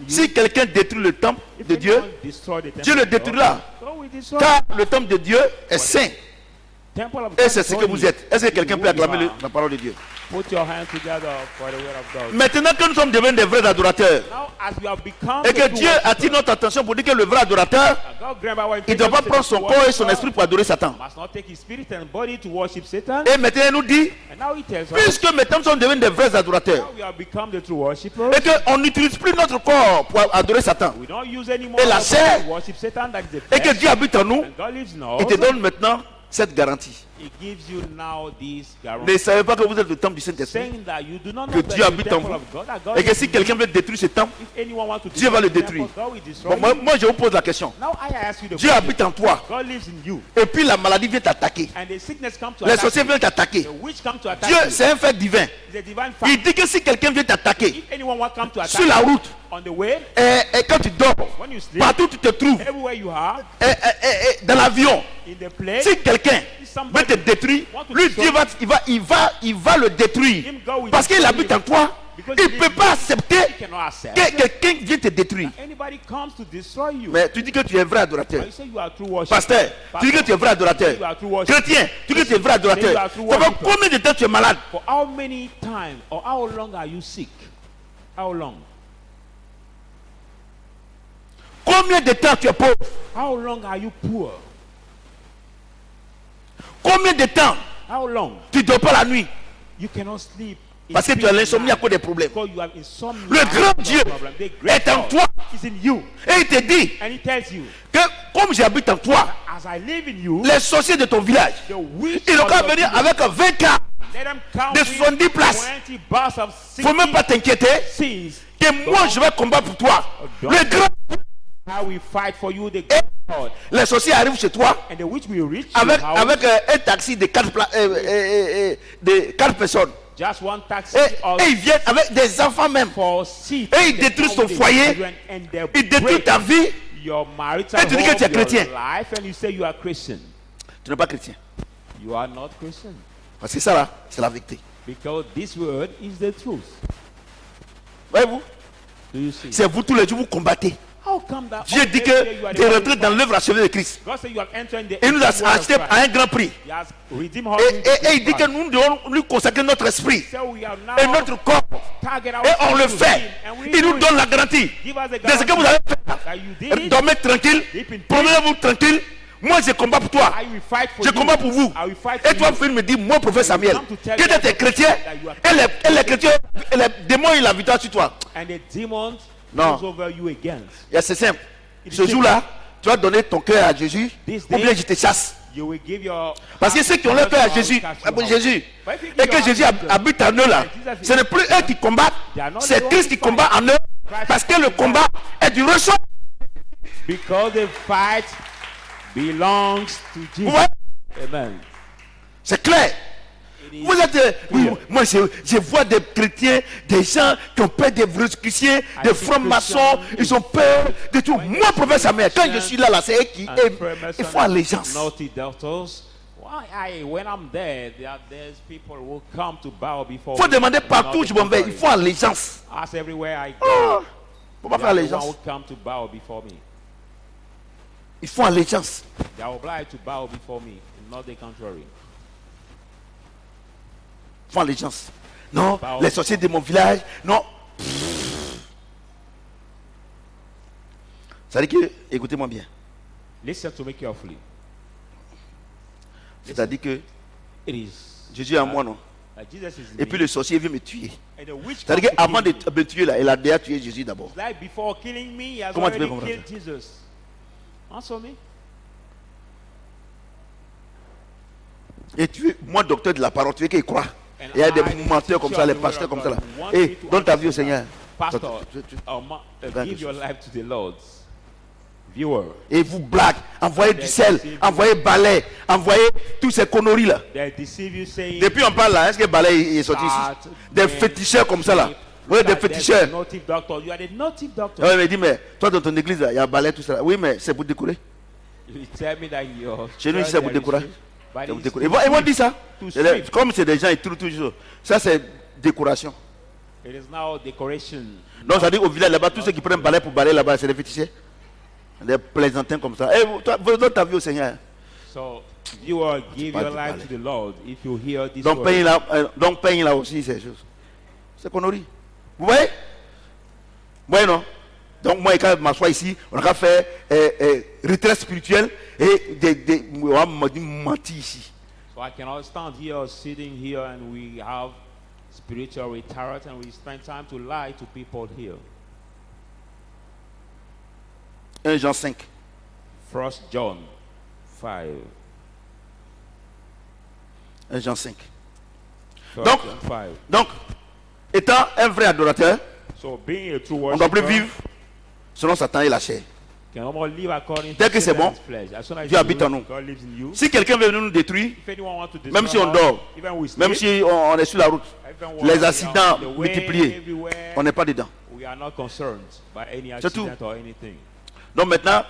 Si quelqu'un détruit le temple de Dieu, Dieu le détruira. Car le temple de Dieu est saint. Et c'est ce que vous êtes. Est-ce que quelqu'un peut acclamer la parole de Dieu? Maintenant que nous sommes devenus des vrais adorateurs et que Dieu attire notre attention pour dire que le vrai adorateur, il ne doit pas prendre son corps et son esprit pour adorer Satan. Et maintenant il nous dit, puisque maintenant nous sommes devenus des vrais adorateurs et qu'on n'utilise plus notre corps pour adorer Satan et la chair, et que Dieu habite en nous, il te donne maintenant cette garantie. Ne savez pas que vous êtes le temple du Saint-Esprit, que Dieu habite en vous, et que si quelqu'un veut détruire ce temple, Dieu va le détruire. Bon, moi je vous pose la question. Dieu habite en toi, et puis la maladie vient t'attaquer, les sorciers viennent t'attaquer. Dieu, c'est un fait divin. Il dit que si quelqu'un vient t'attaquer sur la route, et quand tu dors, partout où tu te trouves, dans l'avion, si quelqu'un veut te détruire, lui Dieu il va le détruire parce qu'il habite en toi. Il ne peut pas accepter que quelqu'un vienne te détruire. Mais tu dis que tu es vrai adorateur. Pasteur, tu dis que tu es vrai adorateur. Chrétien, tu dis que tu es vrai adorateur. Ça fait combien de temps tu es malade? Combien de temps tu es pauvre? Combien de temps tu ne dors pas la nuit? Parce que tu as l'insomnie à cause des problèmes. Le grand Dieu est en toi. Et il te dit que comme j'habite en toi, les sorciers de ton village, ils n'ont qu'à venir avec 20 cas Let them come de with 70 places. 20 bus of Faut même pas 60 t'inquiéter seats. que moi je vais combattre pour toi. Don't Le grand, How we fight for you, the God. les sorciers arrivent chez toi And the which will reach avec, your house, avec un taxi de 4 de 4 personnes. just one taxi or Et ils viennent avec des enfants même. for seats. Et ils détruisent ton foyer. Ils détruisent ta vie. Your marital Et tu dis que home, tu es chrétien. your life, and you say you are Christian. Tu n'es pas chrétien. You are not Christian. Parce que ça là, c'est la vérité. Because this word is the truth. Voyez-vous? Do you see? C'est vous tous les jours, vous combattez. How come that Dieu dit que tu es rentré dans l'œuvre achevée de Christ. God said you have entered the Et il nous a word of acheté Christ. à un grand prix. He has redeemed us Et, with et il dit que Christ. nous devons lui consacrer notre esprit So we have now et notre corps. target Et on le ourselves to fait. him, and we Il do nous it. donne la garantie Give us a de ce que vous avez fait. that you did it. Dormez tranquille. Promenez-vous tranquille. Moi, je combat pour toi. I will fight for Je you. combat pour vous. I will fight Et for toi, you. Phil me dit, moi, prophète Samuel, come to tell que you tu es chrétien that you are et les chrétiens, et les démons, ils ont la victoire sur toi. And the demons Non. goes over you against. Et c'est simple. It Ce is jour-là, tu vas donner ton cœur à Jésus This ou bien day, je te chasse. You will give your Parce que ceux qui ont leur cœur à Jésus, Jésus, et que Jésus habite en eux là, ce n'est plus eux qui combattent, c'est Christ qui combat en eux. Parce que le combat est du ressort. Because the fight belongs to Jesus. Ouais, Amen. c'est clair. It is Vous êtes, oui, clear. moi je vois des chrétiens, des gens qui ont peur des vrais chrétiens, des francs-maçons, ils ont peur de tout. Moi, prophète Samuel, quand je suis là, c'est eux qui ils font allégeance. Naughty doctors. When I'm there, there's people who come to bow before Il faut me. demander partout où je m'en vais, ils font allégeance. Ask everywhere I Ah, go. faut pas They faire are the one allégeance. who come to bow before me. Ils font allégeance. They are obliged to bow before me, not the contrary. Ils font allégeance. Non, les sorciers de mon village, non. Ça veut dire que, écoutez-moi bien, Listen to me carefully. c'est-à-dire que It is Jésus est en moi, non? that Jesus is in Et puis me, le sorcier vient me tuer. and the witch C'est-à-dire comes to qu'avant de kill me. me tuer là, il a déjà tué Jésus d'abord. Like before killing me, he has Comment tu peux already comprendre killed Jesus. Answer me. Et tu es, moi, docteur de la parole, tu veux qu'il croit. And Il y a des I, menteurs comme ça, les pasteurs comme ça là. Et donne ta vie au Seigneur. Pastor, give your life to the Lord. Viewer, Et vous blague, envoyez du sel, envoyez balai, envoyez tous ces conneries là. they deceive you saying Depuis on parle là, est-ce que balai est sorti ici? Des féticheurs comme ça là. Oui, des féticheurs. Native doctor. You are the native doctor. Ouais, mais dis, mais toi dans ton église là, il y a balai, tout ça. Oui, mais c'est pour décorer. You tell me that you're Chez nous, church c'est pour there is décorer. shit, but C'est pour it's décorer. Ils vont dire ça. to C'est des- sweep. Comme c'est des gens, ils trouvent toujours. Ça, c'est décoration. It is now decoration. Donc, ça dit au village là-bas, tous ceux qui prennent balai pour balayer là-bas, c'est des féticheurs. Des plaisantins comme ça. Eh, toi, donne ta vie au Seigneur. So, viewer, give pas your du life balai. to the Lord if you hear this Donc, word. paye là aussi, ces choses. C'est connerie. Vous voyez? Oui, non? Donc, moi, quand je m'assois ici, on a fait retraite spirituelle et on m'a dit mentir ici. So I cannot stand here, sitting here, and we have spiritual retirement, and we spend time to lie to people here. 1 Jean 5. 1 John 5. 1 Jean 5. 1 Donc, John 5. Donc, étant un vrai adorateur, So being a true on ne doit plus worshiper vivre selon Satan et la chair. can almost live according Dès to que c'est bon, Satan's flesh. As soon as Dieu you habite do, en nous. God lives in you. Si quelqu'un veut venir nous détruire, If anyone wants to destroy même si on us, dort, even we même sleep, si on est sur la route, even les when accidents we are on the way, multipliés, everywhere, on n'est pas dedans. we are not concerned by any C'est tout. accident or anything. Donc maintenant,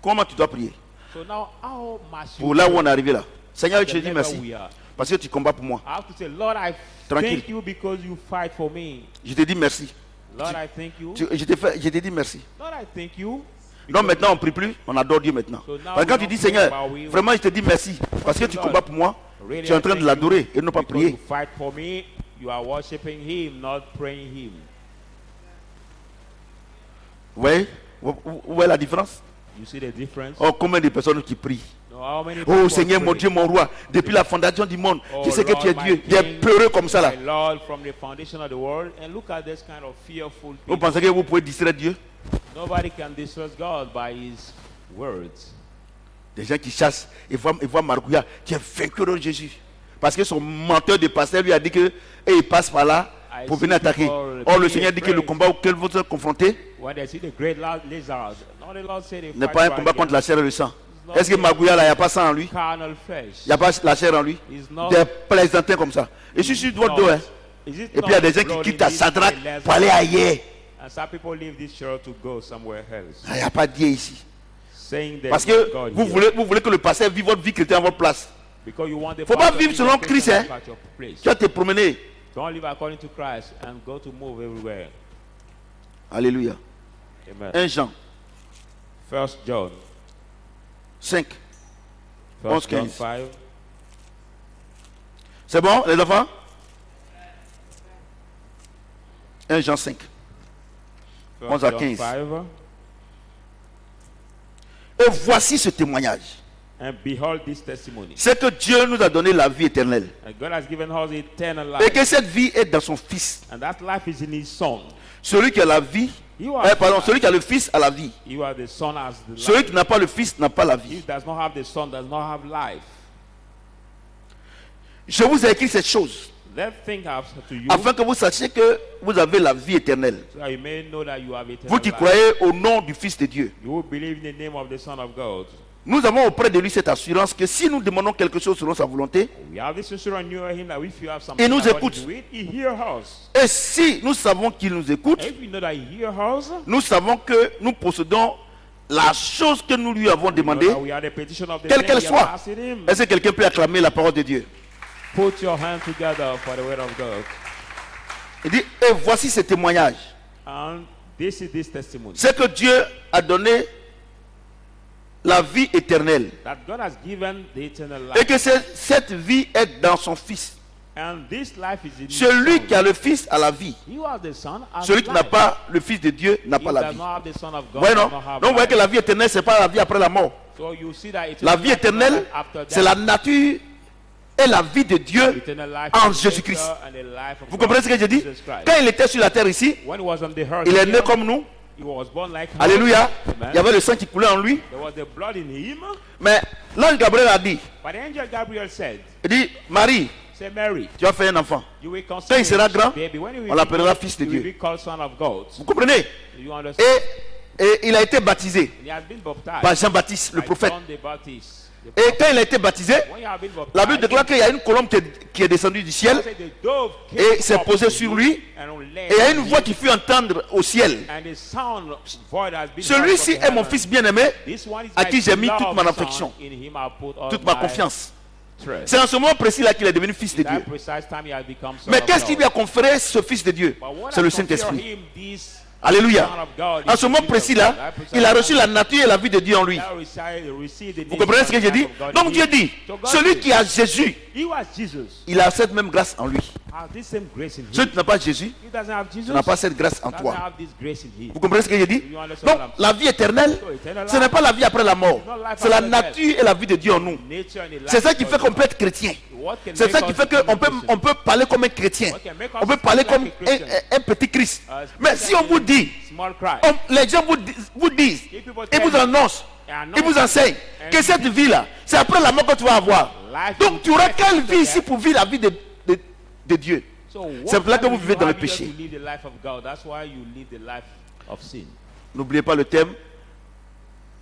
comment tu dois prier? So now, how much Pour là où on est arrivé là. Seigneur, at je the te dis level merci. we are. Parce que tu combats pour moi. I have to say, Lord, I Tranquille. thank you because you fight for me. Je te dis merci. Lord, I thank you. Je te dis merci. Lord, I thank you. Donc maintenant, on ne prie plus, on adore Dieu maintenant. So now Parce que quand we tu dis don't Seigneur, pray, but we- vraiment je te dis merci. Parce que tu combats pour moi, Really, tu es en I train de thank l'adorer you et non pas because prier. you fight for me. You are worshiping Him, not praying Him. Vous voyez? Où est la différence? You see the difference? Oh, combien de personnes qui prient? No, how many Oh people Seigneur, mon pray? Dieu, mon roi, depuis la fondation du monde, Oh, je sais que tu es Lord, Dieu. my Des King, peureux comme ça là. My Lord, from the foundation of the world, and look at this kind of fearful Vous people. pensez que vous pouvez distraire Dieu? Nobody can distrust God by His words. Des gens qui chassent et voient Marouya qui est vainqueur de Jésus. Parce que son menteur de pasteur lui a dit que et il passe par là pour venir attaquer. Or le Seigneur dit que le combat auquel vous êtes confrontés When they see the great lizard, not the Lord say they n'est fight pas un right combat contre against la chair et le sang. Est-ce que Magouya là, il n'y a pas ça en lui? carnal flesh. Il n'y a pas la chair en lui? It's not- Des plaisantins comme ça. Et je suis sur votre dos. Hein. Is it Et puis il y a des gens qui not quittent à blood in Sadrach this pour aller ailleurs. And some people leave this church to go somewhere else, Il n'y a pas de Dieu ici. saying there's Parce no que God vous here. voulez que le pasteur vive votre vie chrétienne à votre place. Because you want the Faut pas pastor vivre to selon be Christ, Christian hein. at your place. Tu vas te promener. Don't live according to Christ and go to move everywhere. Alléluia. Amen. 1 Jean 1 John 5. 1 11, John 15. 5. C'est bon, les enfants? 1 Jean 5. 11 à John 15. 5. Et voici ce témoignage. And behold this testimony. C'est que Dieu nous a donné la vie éternelle. And God has given us eternal Et life. que cette vie est dans son Fils. And that life is in his son. Celui qui a la vie, celui qui a le Fils a la vie. You are the son as the Celui life. qui n'a pas le Fils n'a pas la He vie. does not have the son does not have life. Je vous ai écrit cette chose Let think out to you afin que vous sachiez que vous avez la vie éternelle. so that you may know that you have eternal Vous qui life. croyez au nom du Fils de Dieu. You will believe in the name of the Son of God. Nous avons auprès de lui cette assurance que si nous demandons quelque chose selon sa volonté, We have this assurance in him that if you have something Il nous according écoute. to it, he hears us. et si nous savons qu'il nous écoute, And if we know that he hears us, nous savons que nous possédons la chose que nous lui avons we know demandée, that we are the petition of the quelle thing qu'elle we have soit. asked him. Est-ce que quelqu'un peut acclamer la parole de Dieu? Put your hands together for the word of God. Il dit, et voici ce témoignage. And this is this testimony. C'est que Dieu a donné la vie éternelle. That God has given the eternal Et life. que cette vie est dans son Fils. And this life is in his Celui son. qui a le Fils a la vie. You are the son as Celui qui n'a life. pas le Fils de Dieu n'a He pas la does vie. not have the son of God. Ouais, does non? not have Donc vous voyez life. que la vie éternelle, ce n'est pas la vie après la mort. So you see that La eternal vie life is not éternelle, after death. c'est la nature et la vie de Dieu Eternal life en is Jésus-Christ. nature and the life of Vous God comprenez ce que je dis? Jesus Christ. Quand il était sur la terre ici, When he was on the earth, il est here, né comme nous. he was born like us. Alléluia. Amen. Il y avait le sang qui coulait en lui. There was the blood in him. Mais l'ange Gabriel a dit, But the angel Gabriel said, il dit, Marie, say Mary, tu vas faire un enfant. you will conceive Quand il sera a grand, baby. When he will on be l'appellera born, fils de he will Dieu. be called son of God. Vous comprenez? You understand? Et il a été baptisé And he has been baptized par Jean-Baptiste, le by prophète. John the Baptist. The Et quand il a été baptisé, When you have been baptized, la Bible déclare qu'il y a une colombe qui est descendue du ciel God said the dove came et s'est up posée to sur him lui. and lay Et il y a on une him, voix qui fut entendre au ciel. and the sound void has been Celui-ci heard from est mon heaven. fils bien-aimé, This one is à my qui j'ai mis beloved toute mon son. affection, In him I put all toute ma my confiance. trust. C'est en ce moment précis là qu'il est devenu fils de That Dieu. precise time he has become son Mais of qu'est-ce qui God. lui a conféré ce fils de Dieu? But what C'est has le conferred Saint-Esprit. him this Alléluia. son of God En is ce moment the Spirit précis of là, God. That precise il a reçu time la nature et la vie de Dieu en lui. he received the Vous comprenez ce que nature j'ai dit? and life of God Donc in Dieu him. dit, So God celui says, qui a Jésus, he was Jesus. il a cette même grâce en lui. Has this same grace in Celui him. qui n'a pas Jésus, He doesn't have Jesus. tu n'as pas cette grâce en Doesn't toi. have this grace in him. Vous comprenez ce que j'ai dit? You understand Donc what I'm la vie éternelle, So eternal ce n'est life, pas la vie après la mort. C'est la nature et la vie de Dieu en nous. nature and the life C'est ça of qui God fait in qu'on us. peut être chrétien. What can C'est make ça us qui fait become qu'on a peut, Christian? on peut parler comme un chrétien. What can make us On peut parler speak comme like a Christian? un petit Christ. Mais Speak si on like vous a dit, small cry. les gens vous disent, If people ils tell vous you, annoncent, and ils vous enseignent and que cette vie-là, c'est après la mort que tu vas avoir. life Donc will tu auras be quelle after vie ici death. pour vivre la vie de Dieu? So C'est pour what là que vous time vivez you dans le have here péché. to live the life of God. That's why you live the life of sin. N'oubliez pas le thème.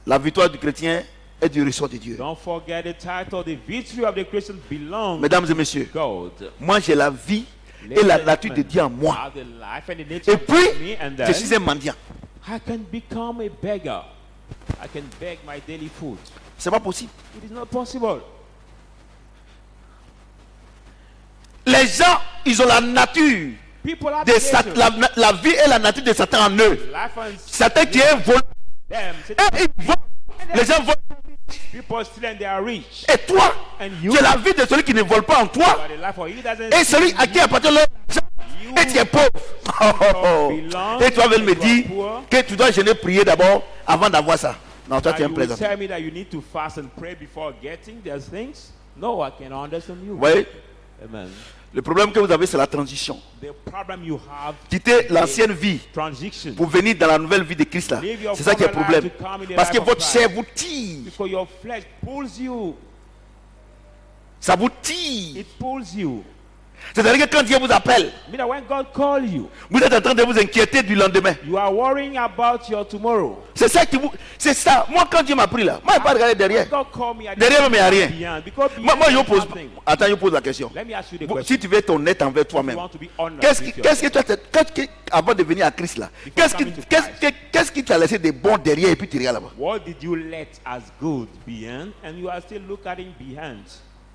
La victoire du chrétien est du ressort de Dieu. Don't forget the title. The victory of the Christian belongs Mesdames et messieurs, to God. moi j'ai la vie et la nature de Dieu en moi. Have the life and the nature Et of God in me, puis, and je then suis un mendiant. I can become a beggar. I can beg my daily food. C'est pas possible. It is not possible. Les gens, ils ont la nature People have de the Satan, nature, la vie et la nature de Satan en eux. life and Satan qui est un voleur. them. Et ils volent. Les gens volent. People steal and they are rich. Et toi, And you, tu es la vie de celui qui ne vole pas en toi. but the life of you doesn't. Et celui à qui appartient l'argent. Et tu es pauvre. Oh, oh, oh. Et toi, veux me dire que tu dois gêner prier d'abord avant d'avoir ça. Non, toi, Now tu es un you will plaisant. tell me that you need to fast and pray before getting those things? No, I can understand you. Vous voyez, Amen. le problème que vous avez, c'est la transition. The problem you have, Quitter l'ancienne vie transition. pour venir dans la nouvelle vie de Christ là. C'est ça qui est le problème. Parce que votre chair vous tire. Because your flesh pulls you. Ça vous tire. It pulls you. C'est-à-dire que quand Dieu vous appelle, Meaning that when God calls you, vous êtes en train de vous inquiéter du lendemain. you are worrying about your tomorrow. C'est ça qui vous. C'est ça. Moi, quand Dieu m'a pris là, moi, je n'ai pas regardé derrière. When God called me, I Derrière, didn't mais il n'y a rien. look beyond, because Moi, beyond je is pose. nothing. Attends, je pose la question. Let me ask you the Bon, question. si tu veux être honnête envers You toi-même, want to be honest qu'est-ce with que toi, avant de venir à Christ là, qu'est-ce qui t'a laissé des bons derrière et puis tu regardes là-bas? What did you let as good beyond, and you are still looking behind?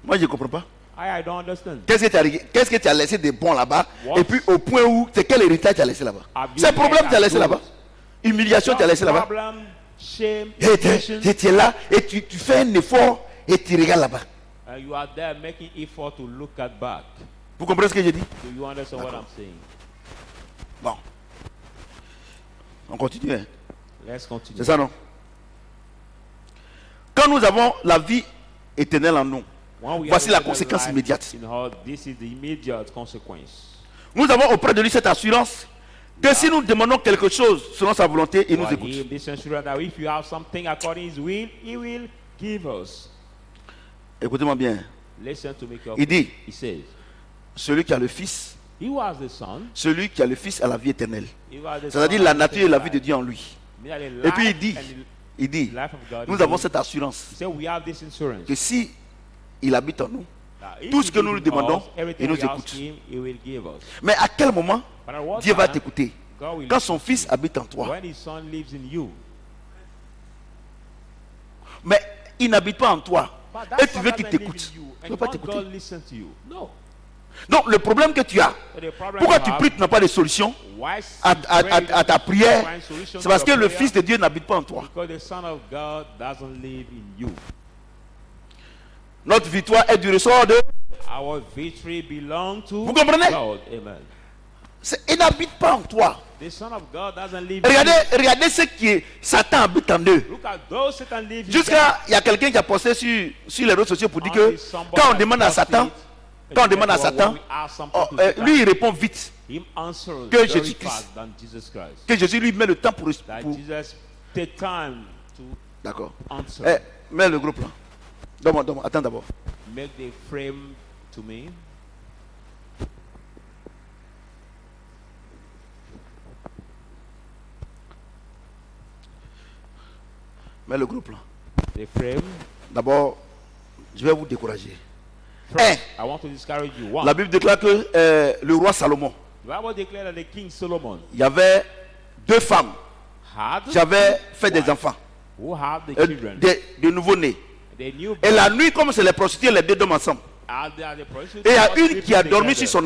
Moi, je ne comprends pas. I don't understand. Qu'est-ce que tu as laissé des bons là-bas? What? Et puis au point où, c'est quel héritage tu as laissé là-bas? Have you C'est un problème que tu as laissé let là-bas. Humiliation tu as laissé là-bas. Problem, shame, Et depression, tu es là et tu fais un effort et tu regardes là-bas. and you are there making effort to look at back. Vous comprenez ce que je dis? Do you understand what I'm saying? Bon. On continue. Hein? Let's continue. C'est ça, non? Quand nous avons la vie éternelle en nous, When we voici have la eternal conséquence life immédiate. in her, this is the immediate consequence. Nous avons auprès de lui cette assurance que si nous demandons quelque chose selon sa volonté, il nous For écoute. him, this assurance that if you have something according to his will, he will give us. Écoutez-moi bien. Listen to me carefully. Il dit, He says, celui qui a le Fils, he was the Son. celui qui a le Fils a la vie éternelle. He was the C'est-à-dire Son la of nature et la vie life. de Dieu en lui. Meaning the Et puis life il dit, and the life of God nous in avons him. cette assurance He said, we have this insurance. que si il habite en nous, That if tout he ce que nous gives lui demandons, us everything il nous we ask écoute. him, he will give us. Mais à quel moment But at what Dieu va time, t'écouter? God will Quand son Fils habite en toi. when his Son lives in you. Mais il n'habite pas en toi. But Et that tu Son veux qu'il doesn't live t'écoute. in you, Il ne and veut pas want t'écouter. God listen to you. No. Donc le problème que tu as, So the problem pourquoi you tu have, pries, tu n'as pas de solution why à ta prière? find solution C'est to parce que your le prayer? Fils de Dieu n'habite pas en toi. Because the Son of God doesn't live in you. Notre victoire est du ressort de... Our victory belongs to Vous comprenez? God. Amen. Il n'habite pas en toi. The Son of God doesn't live in you. Regardez ce qui est... Satan habite en eux. Look at those Satan live in them. Jusqu'à... Il y a quelqu'un qui a posté sur les réseaux sociaux pour dire que Until somebody quand on demande à has Satan, posted it, quand on and demande à therefore, Satan, when we ask something oh, to Satan, lui il répond vite. him answers que very Jésus-Christ. fast than Jesus Christ. Que Jésus lui met le temps pour... That Jesus take time to D'accord. answer. Mets le groupe là. Donne-moi. Attends d'abord. Make the frame to me. Mets le groupe là. The frame. D'abord, je vais vous décourager. First, I want to discourage you. One, La Bible déclare que le roi Salomon, the Bible declares that the King Solomon il y avait 2 femmes had qui avaient fait des enfants, who had the children. de nouveau-nés. They knew Et la nuit, comme c'est les prostituées, les deux dorment ensemble. the prostitutes Et il y a were une sleeping qui a dormi together. sur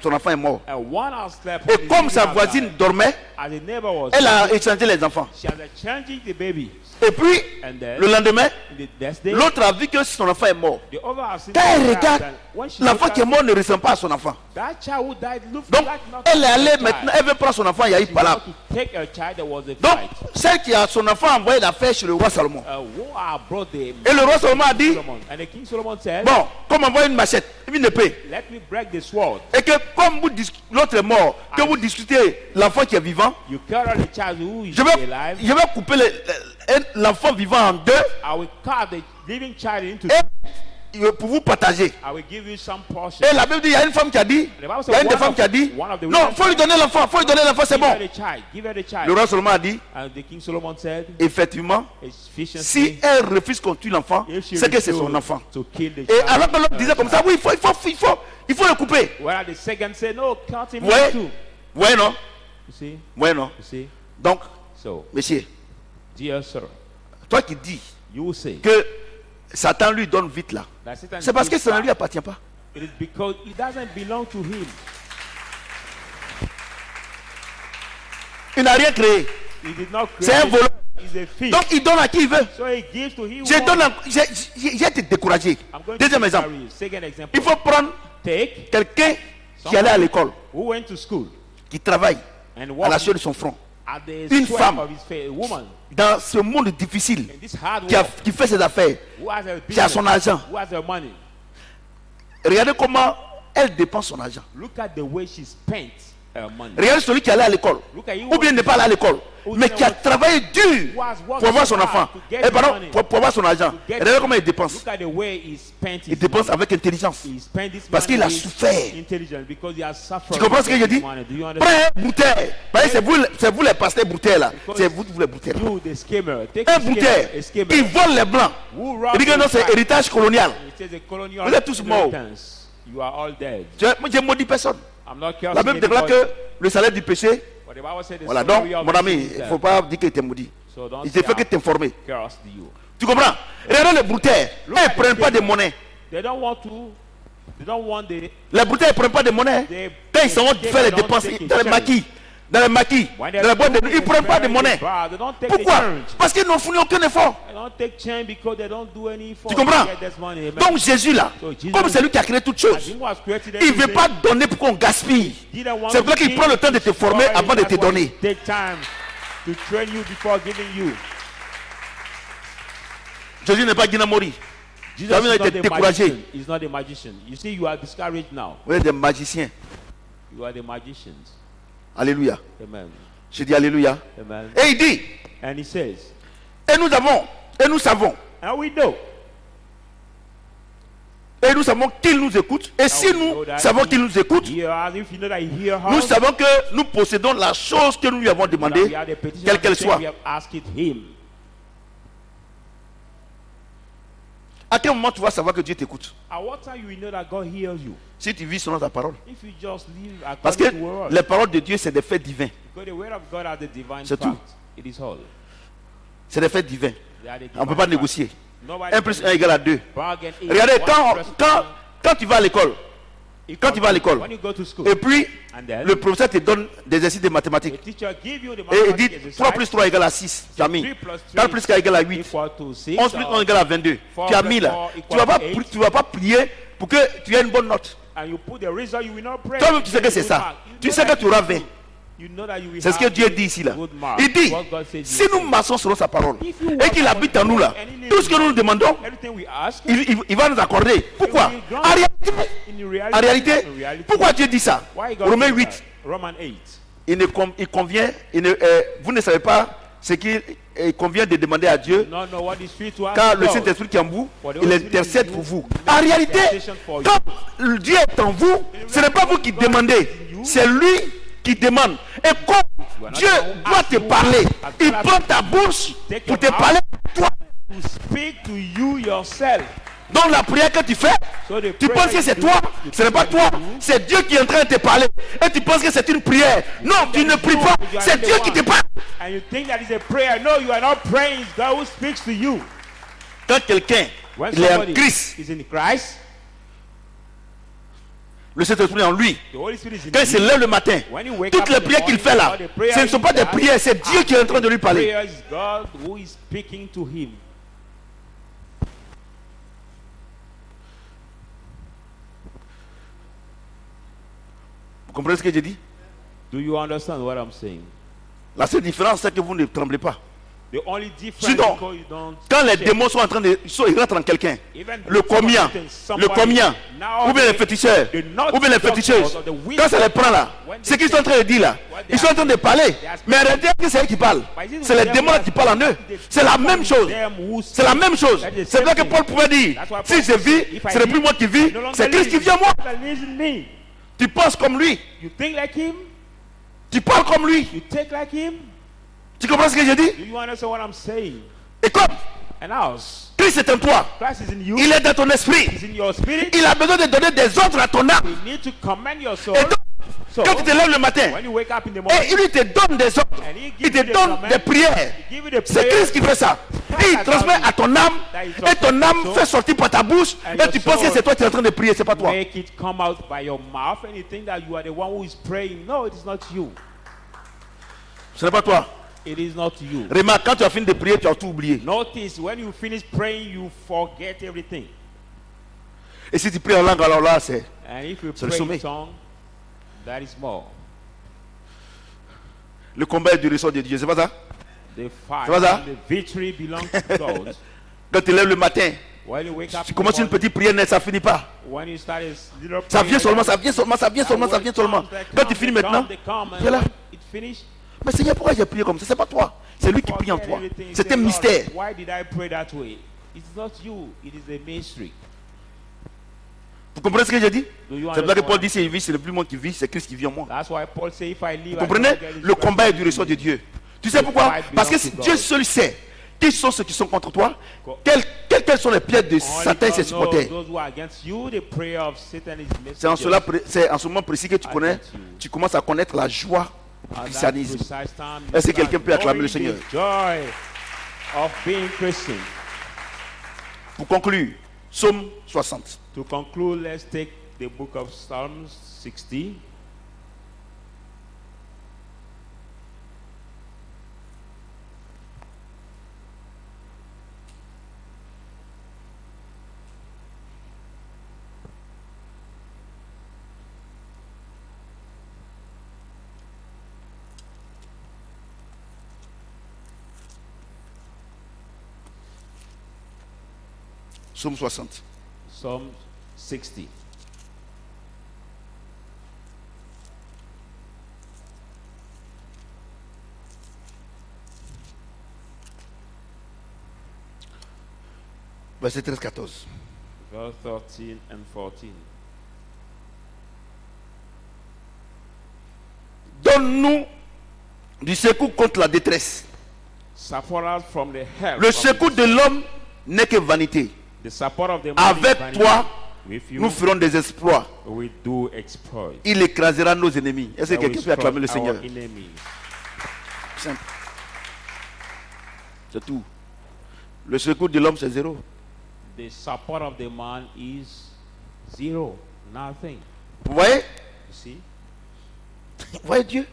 son enfant est mort. And one has slept Et on his comme sa neighbor voisine died. dormait, As the neighbor was elle a sleeping, échangé les enfants. she has changing the baby. Et puis, And then le lendemain, the next day, l'autre a vu que son enfant est mort. the other has seen Quand the elle child, regarde, and when she l'enfant looked qui est at mort ne ressemble pas à son enfant. that child who died looked Donc, like not elle est a allée child. maintenant, elle veut prendre son enfant, il y a eu She palabre. wanted to take her child, there was a Donc, fight. celle qui a son enfant a envoyé l'affaire chez le roi Salomon. Who are brought the Et le roi Salomon a dit, Solomon. And the King Solomon said, bon, comme envoyer une machette, une épée, let me break the sword. et que comme l'autre est mort, que vous discutez l'enfant qui est vivant, You cut out the child who is je vais alive. couper l'enfant vivant en deux I will cut the living child into et pour vous partager. I will give you some portion. Et la Bible dit, il y a une femme qui a dit, il y a une des femmes qui a dit, non, faut lui donner l'enfant, c'est Give bon. her the child. Give her the Le child. roi Salomon a dit, And the King Solomon said, effectivement, efficiently, si elle refuse qu'on tue l'enfant, if she c'est que c'est refused son enfant. to kill the Et child, alors que l'autre disait comme ça, oui, il faut le couper. where the second said, no, cut him Vous voyez? too. Vous voyez, non? You see? Vous voyez, non? You see? Donc, So, monsieur, dear sir, toi qui dis you will say que Satan lui donne vite là, that Satan c'est parce que gives ça ne lui back. appartient pas. It is because it doesn't belong to him. Il n'a rien créé. He did not C'est un create voleur. it. He's a thief. Donc il donne à qui il veut. So he gives to him. J'ai été découragé. I'm going Deuxième to exemple. carry you. Second example. Il faut prendre Take quelqu'un qui allait à l'école, who went to school qui travaille and à la walked sueur de son front. at the Une sweat femme. of his face, a woman Dans ce monde difficile, in this hard qui work, fait ses affaires, who has a qui a son business, argent. who has her money. Regardez comment elle dépense son argent. Look at the way she spent money. Regarde celui qui allait à l'école, Look at you ou bien n'est pas allé à l'école, who mais didn't qui a work- travaillé dur who has worked pour avoir so son hard enfant. to get Et pardon, money, pour avoir son argent. to Et get regardez comment il dépense. Look at the way he spent his Il dépense money. avec intelligence. He spent this Parce money qu'il a with souffert. intelligence because he has suffered. Tu comprends ce que je dis? money. Do you Prends understand? un bouteille. C'est vous les pasteurs bouteilles là. C'est vous les bouteilles. You, the scammer, take Un a scammer, bouteille. a scammer. Il vole les blancs. Who Il robbed dit que non, the c'est bank? héritage colonial. It says a colonial Vous êtes tous morts. inheritance. You are all dead. Moi, je ne maudis personne. I'm not cursing La Bible déclare anybody. que le salaire du péché, But the Bible said the voilà. salary Donc, of mon sin ami, is il ne death. faut pas dire qu'il était maudit. So don't Il say ne fait que I'm t'informer. cursed you. Tu comprends? Regardez les bouteilles. Look Elles at ne prennent the pas de people. monnaie. They don't want to. They don't want the. Les bouteilles ne prennent pas de monnaie. They- Quand ils s'en vont they faire les don't dépenses take a dans les change. maquis, dans les maquis, When dans les boîtes de nuit, ils ne prennent pas de monnaie. They don't take the Pourquoi? change. Parce qu'ils n'ont fourni aucun effort. They don't take change because they don't do any effort Tu comprends? to get this money. Amen. Donc Jésus là, So Jesus- comme c'est lui qui a créé toutes As choses, he was created il ne veut everything, pas donner pour qu'on gaspille. he didn't want C'est to pour ça qu'il give prend le temps de te former destroy, avant de te that's why he donner. take time to train you before giving you. Jésus n'est pas Guinamori. Jesus Ça veut is dire not que a t'es découragé. magician. He's not a magician. You see, you are discouraged now. Vous êtes des magiciens. You are the magicians. Alléluia. Amen. Je dis Alléluia. Amen. Et il dit, And he says, et nous savons and we know. Et nous savons qu'il nous écoute. Et si Now we nous know that savons he qu'il nous écoute, hear us. If you know that he hears nous us, savons que nous possédons la chose que nous lui avons that demandée, we are the petition quelle of the qu'elle thing soit. we have asked him. À quel moment tu vas savoir que Dieu t'écoute? At what time you will know that God hears you? Si tu vis selon ta parole. If you just live Parce que according to word. les paroles de Dieu, c'est des faits divins. Because the word of God are the divine C'est fact. tout. It is all. C'est des faits divins. They are the On ne peut divine pas fact. négocier. Nobody 1 plus can 1 égale à 2. bargain it. Regardez, One quand, plus quand, one. quand tu vas à l'école, If quand tu vas à l'école, when you go to school, et puis and then le professeur te donne des exercices de the mathématiques, teacher give you the et il dit mathematics 3 plus exercise, 3 égale à 6, tu as mis. 3 plus 3 4 plus 4 égale à 8. equal to 6. 11 plus 11 égale à 22. Four Tu as plus mis là. four Tu equal vas pas, to eight. tu vas pas prier pour que tu aies une bonne note. And you put the result, you will not pray. Toi-même, tu sais que c'est Good ça. mark. Tu know sais that que tu auras 20. You know that you will C'est ce que have Dieu dit ici là. good mark. Il dit, What God says si you nous will. marchons selon sa parole If you et walk qu'il habite en nous là, and he lives tout ce que nous nous demandons, everything we ask, il va nous accorder. Pourquoi? will grant En réalité, in reality, en réalité, in reality, pourquoi Dieu dit ça? why God Romains says 8, that? Romans 8. il convient, vous ne savez pas ce qu'il convient de demander à Dieu, Not know what is sweet to ask car le God. Saint-Esprit qui est en vous, For the il Holy Spirit intercède in pour you, vous. makes En réalité, intercession for you. quand Dieu est en vous, ce n'est pas vous qui demandez, c'est lui qui demande. Et comme Dieu doit te parler, il prend ta bouche pour te parler à toi. To speak to you yourself. Donc la prière que tu fais, So the tu prayer penses que you c'est do, toi, you ce n'est pas think toi, that you do. c'est Dieu qui est en train de te parler. Et tu penses que c'est une prière. Non, tu ne pries pas, You are c'est not the Dieu qui te one. parle. And you think that is a prayer. No, you are not praying. It's God who speaks to you. Quand quelqu'un When il est en somebody Christ, is in Christ, le Saint-Esprit est en lui. the Holy Spirit is in Quand il se you. lève le matin, When you wake toutes up les in the prières qu'il morning, fait là, all the prayers ce ne sont pas he des does prières, c'est Dieu qui est en train de lui parler. Prayer is God who is speaking to him. Vous comprenez ce que j'ai dit? Do you understand what I'm saying? La seule différence, c'est que vous ne tremblez pas. The only difference Sinon, because you don't Quand les shake. démons sont en train de... Ils rentrent en quelqu'un. Even Le combien, somebody- le combien, Now ou bien les the- féticheurs, the not ou bien les doctors féticheuses. or the witches, Quand ça les prend là, when ce they qu'ils sont en train de dire là, what they ils sont en train de parler. they are Mais en réalité, c'est eux qui parlent. But is it C'est les them démons that- qui parlent en eux. the C'est la demons même chose. them who C'est la speak. même chose. That is the C'est là same que thing. Paul pouvait dire, That's why si Paul je said, vis, if I ce n'est live, plus moi qui vis, no longer c'est Christ qui live, vit en moi. that lives in me. Tu penses comme lui. You think like him? Tu parles comme lui. You take like him? Tu comprends ce que je dis? Do you understand what I'm saying? Et comme And us, Christ est en toi, Christ is in you. il est dans ton esprit. Is in your spirit. Il a besoin de donner des ordres à ton âme. You need to command your soul. Et donc, So, quand tu te lèves le matin, when you wake up in the morning, et il te donne des ordres, and he il gives te you the donne command, des prières. he give you the C'est prayer, Christ qui fait ça. Et il transmet à ton âme, et ton âme fait sortir par ta bouche, et tu penses que c'est toi qui es en train de prier, c'est pas toi. make it come out by your mouth, and you think that you are the one who is praying. No, it is not you. Ce n'est pas toi. It is not you. Remarque, quand tu as fini de prier, tu as tout oublié. Notice when you finish praying, you forget everything. Et si tu pries en langue, alors là, c'est... And if you C'est le pray sommet. in tongue, that is more. Le combat est du ressort de Dieu, c'est pas ça? The fight, C'est pas ça? and the victory belongs to God. Quand tu lèves le matin, When you wake up Tu in the commences une morning, petite prière, ça finit pas. when you start a little Ça prayer, vient seulement, ça vient seulement, ça vient seulement, ça vient seulement. Quand tu finis maintenant, they come, and viens là. when it finish, Mais Seigneur, pourquoi j'ai prié comme ça? C'est pas toi. C'est lui qui prie en forget toi. everything. C'est Say, un Lord, mystère. Why did I pray that way? It's not you. It is a mystery. Vous comprenez ce que j'ai dit? Do you C'est pour ça que understand? Paul dit, c'est vit, c'est le plus moi qui vit, c'est Christ qui vit en moi. That's why Paul say, if I live, Vous comprenez? Le combat est du ressort de Dieu. Tu sais pourquoi? Parce que Dieu seul sait qui sont ceux qui sont contre toi, quelles sont les pièges de Satan et ses supporters. Those who are against you, the prayer of Satan is C'est en, messengers. c'est en ce moment précis que tu connais, tu commences à connaître la joie du At that christianisme. precise time, you Est-ce que start quelqu'un peut acclamer le knowing Seigneur? the joy of being Christian. Pour conclure, Psaume 60. To conclude, let's take the book of Psalms 60. Psaume 60. Psalm 60. Verset 13-14. Verse 13 and 14. Donne-nous du secours contre la détresse. Support us from the help. Le of secours de l'homme n'est que vanité. the support of the man is Avec vanity. toi, With you, nous ferons des exploits. we do exploit. Il écrasera nos ennemis. Est-ce que That we quelqu'un peut acclamer le crush our Seigneur? enemies. Simple. C'est tout. Le secours de l'homme, c'est zéro. The support of the man is zero, nothing. Vous voyez? You see? Vous voyez Dieu?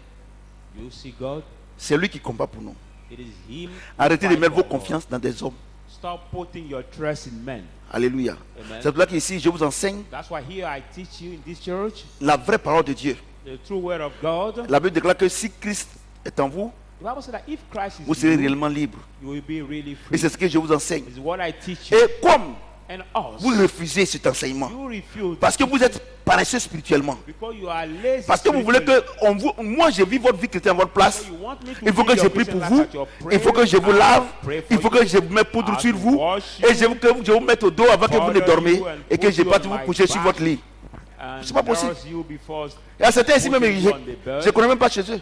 You see God? C'est lui qui combat pour nous. It is Him. who Arrêtez de fight mettre vos for us. confiances dans des hommes. Stop putting your trust in men. Alléluia. Amen. C'est pour ça qu'ici, je vous enseigne That's why here I teach you in this church la vraie parole de Dieu. the true word of God. La Bible déclare que si Christ est en vous, The Bible says that if Christ is vous serez in you, réellement libre. you will be really Et free. c'est ce que je vous enseigne. It's what I teach you. Et comme And us, vous refusez cet enseignement, you refuse parce que vous êtes paresseux spirituellement, because you are lazy. parce que vous voulez que moi je vis votre vie chrétienne à votre place, You want me to il faut live que your je prie Christian pour life vous, at your il faut que je vous prayer, lave, pray for il faut que you, je vous mette poudre I sur will vous, wash et you, je vous mette au dos avant que vous ne powder dormiez, you and et que put je you parte on vous my coucher sur back. votre lit. and C'est pas possible. nurse you before. Et à certains ici put même, you on the bed. je ne connais même pas chez eux.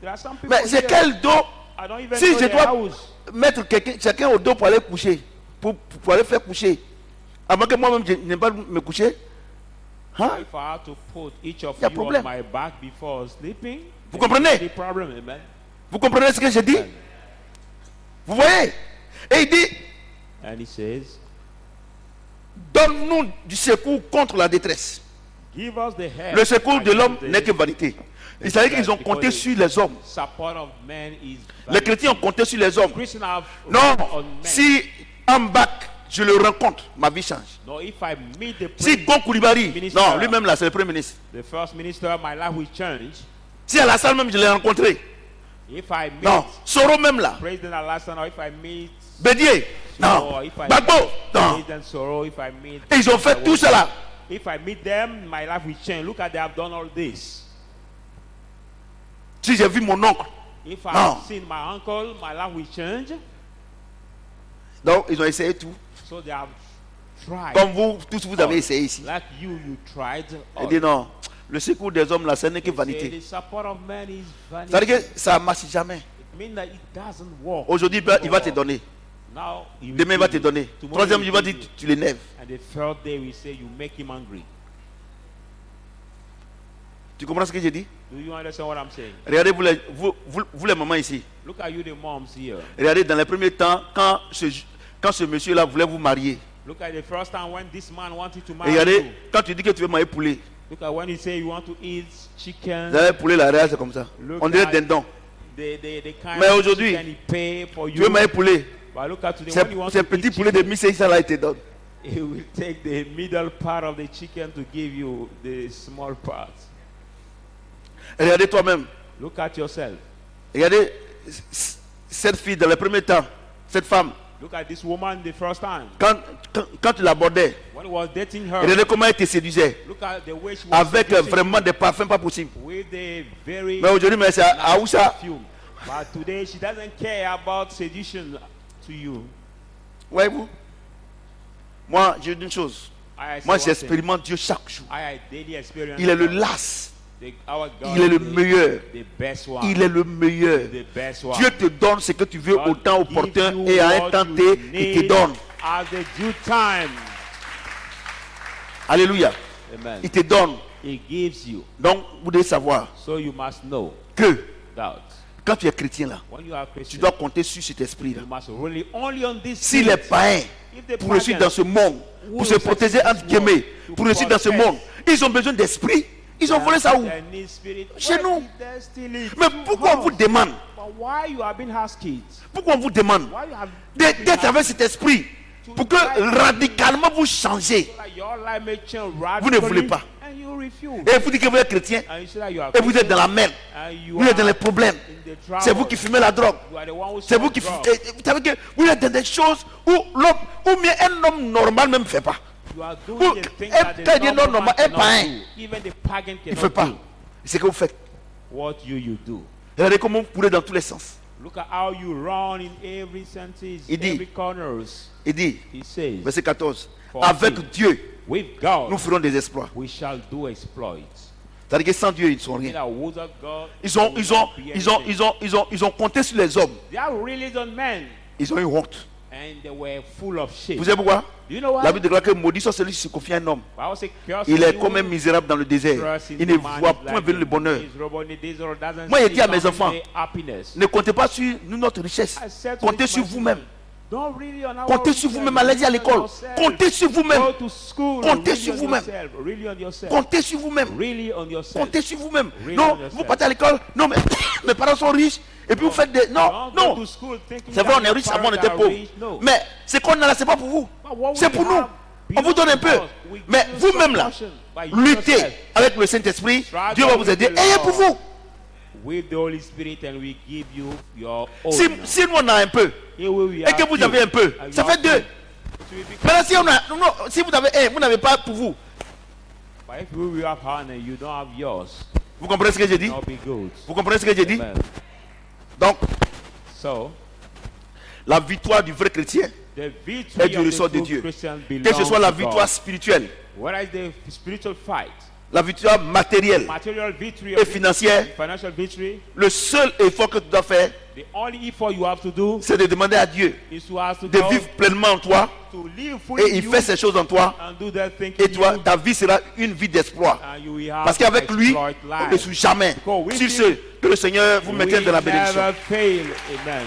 There are some people Mais c'est here, quel dos? I don't even Si know je their dois house. mettre chacun au dos pour aller coucher, pour aller faire coucher, avant que moi-même je n'ai pas me coucher, hein? If I had to put each of Y a you problème. on my back before sleeping, Vous then comprenez? it's the problem, amen. Vous comprenez ce que je dis? Vous voyez? Et il dit, And he says, donne-nous du secours contre la détresse. give us the help. Le secours de l'homme against n'est the que vanité. Il s'agit qu'ils ont compté sur les hommes. support of men is Les vanity. chrétiens ont compté sur les hommes. Christians have Non, on men. si en bac, je le rencontre, ma vie change. No, if I meet the, Si Gon Koulibaly, Minister. non, lui-même là, c'est le premier ministre. the first minister, my life will change. Si à la salle même, je l'ai rencontré. If I meet Non, Soro même là. President Alassane, or if I meet Bédier, Soro, non. if I Gbagbo, non. President Soro, if I meet Et ils ont fait tout cela. If I meet them, my life will change. Look at they have done all this. Si j'ai vu mon oncle, If No. I've seen my uncle, my life will change. donc ils ont essayé tout. So they have tried. Comme vous, tous vous avez essayé ici. Like you tried. Il dit non, le secours des hommes là, ce n'est que They say vanité. the support of man is vanity. Ça veut dire que ça ne marche jamais. It means that it doesn't work. Aujourd'hui, il va te donner. Now, he will Demain, il va give te you. donner. Tomorrow Troisième, he il va will dire give you. tu l'énerves. And the third day we say you make him angry. Tu comprends ce que j'ai dit? Do you understand what I'm saying? Regardez vous les mamans ici. Look at you, the moms here. Regardez dans les premiers temps, quand ce monsieur-là voulait vous marier. Look at the first time when this man wanted to marry you. Regardez, quand tu dis que tu veux marier poulet, Look at when you say you want to eat chicken. vous avez poulet, la réelle, c'est comme ça. Look On dirait at dindon. The kind Mais of aujourd'hui, chicken he pay for Tu veux you. marier poulet, But look at today, when you want c'est un to petit eat poulet de chicken, 1500 là, il te donne. he will take the middle part of the chicken to give you the small part. Regardez toi-même. Look at yourself. Regardez cette fille dans les premiers temps, cette femme, Look at this woman the first time. Quand tu l'abordais, When he was dating her, regardez comment elle te séduisait. look at the way she was Avec seducing vraiment des parfums pas possibles. with a very Mais aujourd'hui, mais c'est à où ça? perfume. But today she doesn't care about seduction to you. Voyez-vous? Moi, je dis une chose. I say Moi, one thing. j'expérimente Dieu chaque jour. I daily experience Il est le God. las. Our God Il est le is meilleur. the best one. Il est le meilleur. The best one. Dieu te donne ce que tu veux God au temps gives opportun you et à un what temps you T, il te need donne. at the due time. Alléluia. Amen. Il te donne. He gives you. Donc, vous devez savoir So you must know que that quand tu es chrétien là, when you are tu Christian, dois compter sur cet esprit là. you must really only on this Si les spirit. païens, If the pour réussir pagans dans ce monde, who pour se will protéger succeed entre in this guillemets, world, pour réussir dans ce protect monde, ils ont besoin d'esprit. Ils ont volé ça où? their need spirit, Chez where nous. did they steal it? Mais pourquoi on vous demande? But why you have been asked it? Pourquoi on vous demande Why you have been d'être avec asked cet esprit pour que radicalement vous changez? so that your life may change Vous ne voulez radically, pas. and you refuse. Et vous dites que vous êtes chrétien And you say that you are et vous êtes dans la merde. and you Vous êtes dans are les problèmes. in the trouble. C'est vous qui fumez la drogue. You are the one who C'est vous sells qui drugs. vous savez que vous êtes dans des choses où l'homme, ou bien un homme normal même ne fait pas. You are doing Ou- the things un- that the quand il dit normal non, man un cannot païen, do. Even the pagan Il ne cannot fait pas. do C'est ce que vous faites. what you do. Regardez comment vous courez dans tous les sens. Look at how you run in every senses, Il dit- every corners. Il dit, He says, verset 14, For avec me. Dieu, with God, nous ferons des exploits. we shall do exploits. C'est-à-dire que sans Dieu, ils ne sont In rien. the words of God, Ils ont, we ils will ont, not be ils ont, anything. ils ont compté sur les hommes. They are relied on men, Ils ont eu honte. and they were full of shame. Vous savez pourquoi? Do you know why? La Bible déclare que maudit soit celui qui se confie à un homme. Bible says, "Cursed Il is est he comme un who misérable dans le désert. trusts in Il the ne man voit is point like venir le him. bonheur. Miserable in this world, doesn't Moi, j'ai see dit à mes coming enfants, the happiness. Ne comptez pas sur nous, notre richesse. I said to Comptez this sur my vous-même. children, don't really on our Comptez sur riches, vous-même. Allez-y à really on l'école. yourself. Comptez sur vous-même. Go to school, Comptez really sur on vous-même. yourself, really on yourself. Comptez sur vous-même. Really on yourself. Comptez sur vous-même. Really Non, on yourself. vous partez à l'école. Non, mais mes parents sont riches. Et puis vous faites des. Non, Don't go non. to school thinking C'est vrai, that on est your riche, avant on parents était are pauvres. rich. No. Mais ce qu'on a là, c'est pas pour vous. But what C'est we pour nous. have On vous donne un peu. belongs to us. We Mais give you vous-même some là, portion by luttez yourself. avec le Saint-Esprit. Struggle Dieu va vous with aider. the Ayez pour Lord. vous. With the Holy Spirit, and we give you your own. Si nous on a un peu Here we et have que vous few, avez un peu, and ça you fait have deux. few. So we become- Maintenant, si, on a, non, si vous avez un, vous n'avez pas pour vous. But if we have hand and you don't have yours, Vous comprenez ce que j'ai dit? it'll not be good. Vous comprenez ce que j'ai dit? Amen. Donc, So, la victoire du vrai chrétien, the Et victory du of ressort the de true Dieu. Christian que ce belongs soit la to victoire God. spirituelle, What is the spiritual fight? la victoire matérielle Material victory et or financière, financial victory? le seul effort que tu dois faire, The only effort you have to do c'est de demander à Dieu is to ask to de God vivre pleinement en toi to live fully et in il you fait ces choses en toi and do that thing et in toi, you, ta vie sera une vie d'espoir. and you will have Parce qu'avec lui, exploit on ne life. sous jamais. Because with Sur him, ce, que le Seigneur vous mette We de la bénédiction. never fail. Amen.